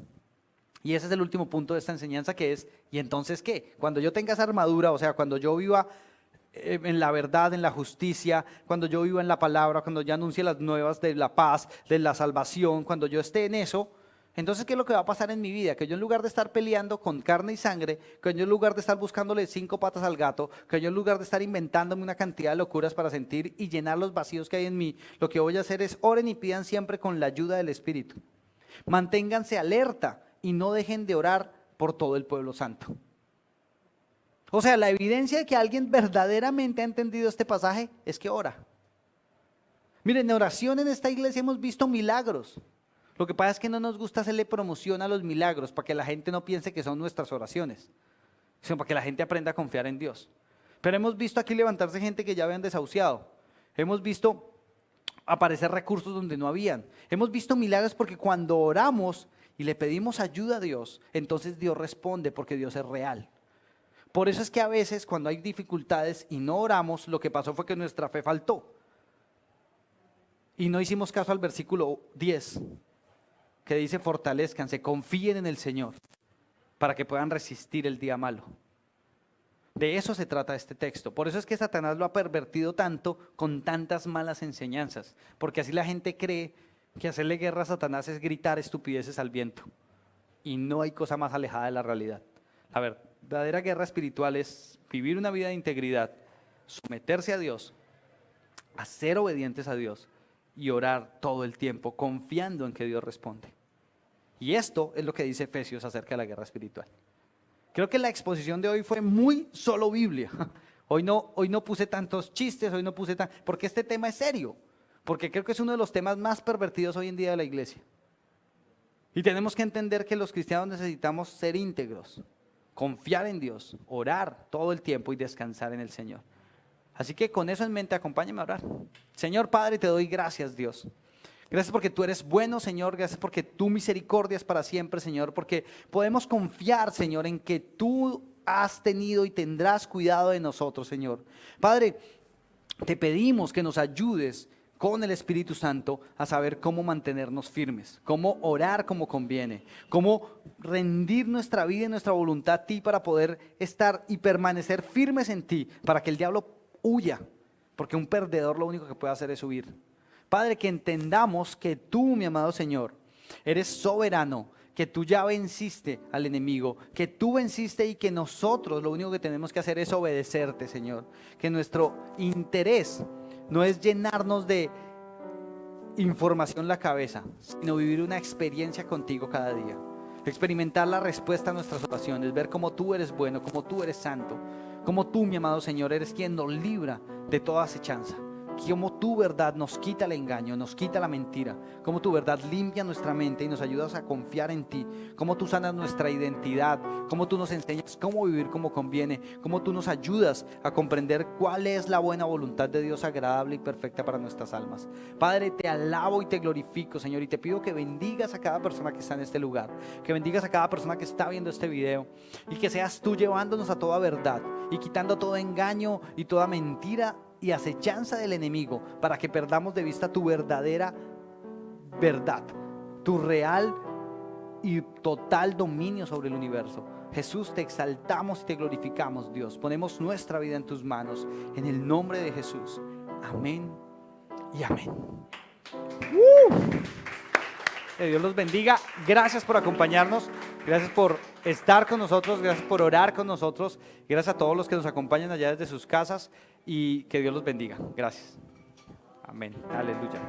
Y ese es el último punto de esta enseñanza que es, ¿y entonces qué? Cuando yo tenga esa armadura, o sea, cuando yo viva en la verdad, en la justicia, cuando yo vivo en la palabra, cuando yo anuncie las nuevas de la paz, de la salvación, cuando yo esté en eso, entonces ¿qué es lo que va a pasar en mi vida? Que yo en lugar de estar peleando con carne y sangre, que yo en lugar de estar buscándole 5 patas al gato, que yo en lugar de estar inventándome una cantidad de locuras para sentir y llenar los vacíos que hay en mí, lo que voy a hacer es oren y pidan siempre con la ayuda del Espíritu. Manténganse alerta y no dejen de orar por todo el pueblo santo. O sea, la evidencia de que alguien verdaderamente ha entendido este pasaje es que ora. Miren, en oración en esta iglesia hemos visto milagros. Lo que pasa es que no nos gusta hacerle promoción a los milagros para que la gente no piense que son nuestras oraciones, sino para que la gente aprenda a confiar en Dios. Pero hemos visto aquí levantarse gente que ya habían desahuciado. Hemos visto aparecer recursos donde no habían. Hemos visto milagros porque cuando oramos y le pedimos ayuda a Dios, entonces Dios responde porque Dios es real. Por eso es que a veces cuando hay dificultades y no oramos, lo que pasó fue que nuestra fe faltó. Y no hicimos caso al versículo 10, que dice: fortalezcanse, confíen en el Señor, para que puedan resistir el día malo. De eso se trata este texto. Por eso es que Satanás lo ha pervertido tanto con tantas malas enseñanzas, porque así la gente cree que hacerle guerra a Satanás es gritar estupideces al viento, y no hay cosa más alejada de la realidad. La verdadera guerra espiritual es vivir una vida de integridad, someterse a Dios, a ser obedientes a Dios y orar todo el tiempo confiando en que Dios responde. Y esto es lo que dice Efesios acerca de la guerra espiritual. Creo que la exposición de hoy fue muy solo Biblia. Hoy no puse tantos chistes, porque este tema es serio, porque creo que es uno de los temas más pervertidos hoy en día de la iglesia. Y tenemos que entender que los cristianos necesitamos ser íntegros, confiar en Dios, orar todo el tiempo y descansar en el Señor. Así que con eso en mente, acompáñame a orar. Señor Padre, te doy gracias, Dios. Gracias porque tú eres bueno, Señor. Gracias porque tu misericordia es para siempre, Señor. Porque podemos confiar, Señor, en que tú has tenido y tendrás cuidado de nosotros, Señor. Padre, te pedimos que nos ayudes con el Espíritu Santo a saber cómo mantenernos firmes, cómo orar como conviene, cómo rendir nuestra vida y nuestra voluntad a ti para poder estar y permanecer firmes en ti, para que el diablo huya, porque un perdedor lo único que puede hacer es huir. Padre, que entendamos que tú, mi amado Señor, eres soberano, que tú ya venciste al enemigo, que tú venciste y que nosotros lo único que tenemos que hacer es obedecerte, Señor. Que nuestro interés no es llenarnos de información la cabeza, sino vivir una experiencia contigo cada día. Experimentar la respuesta a nuestras oraciones, ver cómo tú eres bueno, cómo tú eres santo, cómo tú, mi amado Señor, eres quien nos libra de toda acechanza. Cómo tu verdad nos quita el engaño, nos quita la mentira, cómo tu verdad limpia nuestra mente y nos ayudas a confiar en ti, cómo tú sanas nuestra identidad, cómo tú nos enseñas cómo vivir como conviene, cómo tú nos ayudas a comprender cuál es la buena voluntad de Dios agradable y perfecta para nuestras almas. Padre, te alabo y te glorifico, Señor, y te pido que bendigas a cada persona que está en este lugar, que bendigas a cada persona que está viendo este video y que seas tú llevándonos a toda verdad y quitando todo engaño y toda mentira y acechanza del enemigo, para que perdamos de vista tu verdadera verdad, tu real y total dominio sobre el universo. Jesús, te exaltamos y te glorificamos, Dios. Ponemos nuestra vida en tus manos, en el nombre de Jesús. Amén y amén. Que Dios los bendiga. Gracias por acompañarnos. Gracias por estar con nosotros. Gracias por orar con nosotros. Gracias a todos los que nos acompañan allá desde sus casas. Y que Dios los bendiga. Gracias. Amén. Aleluya.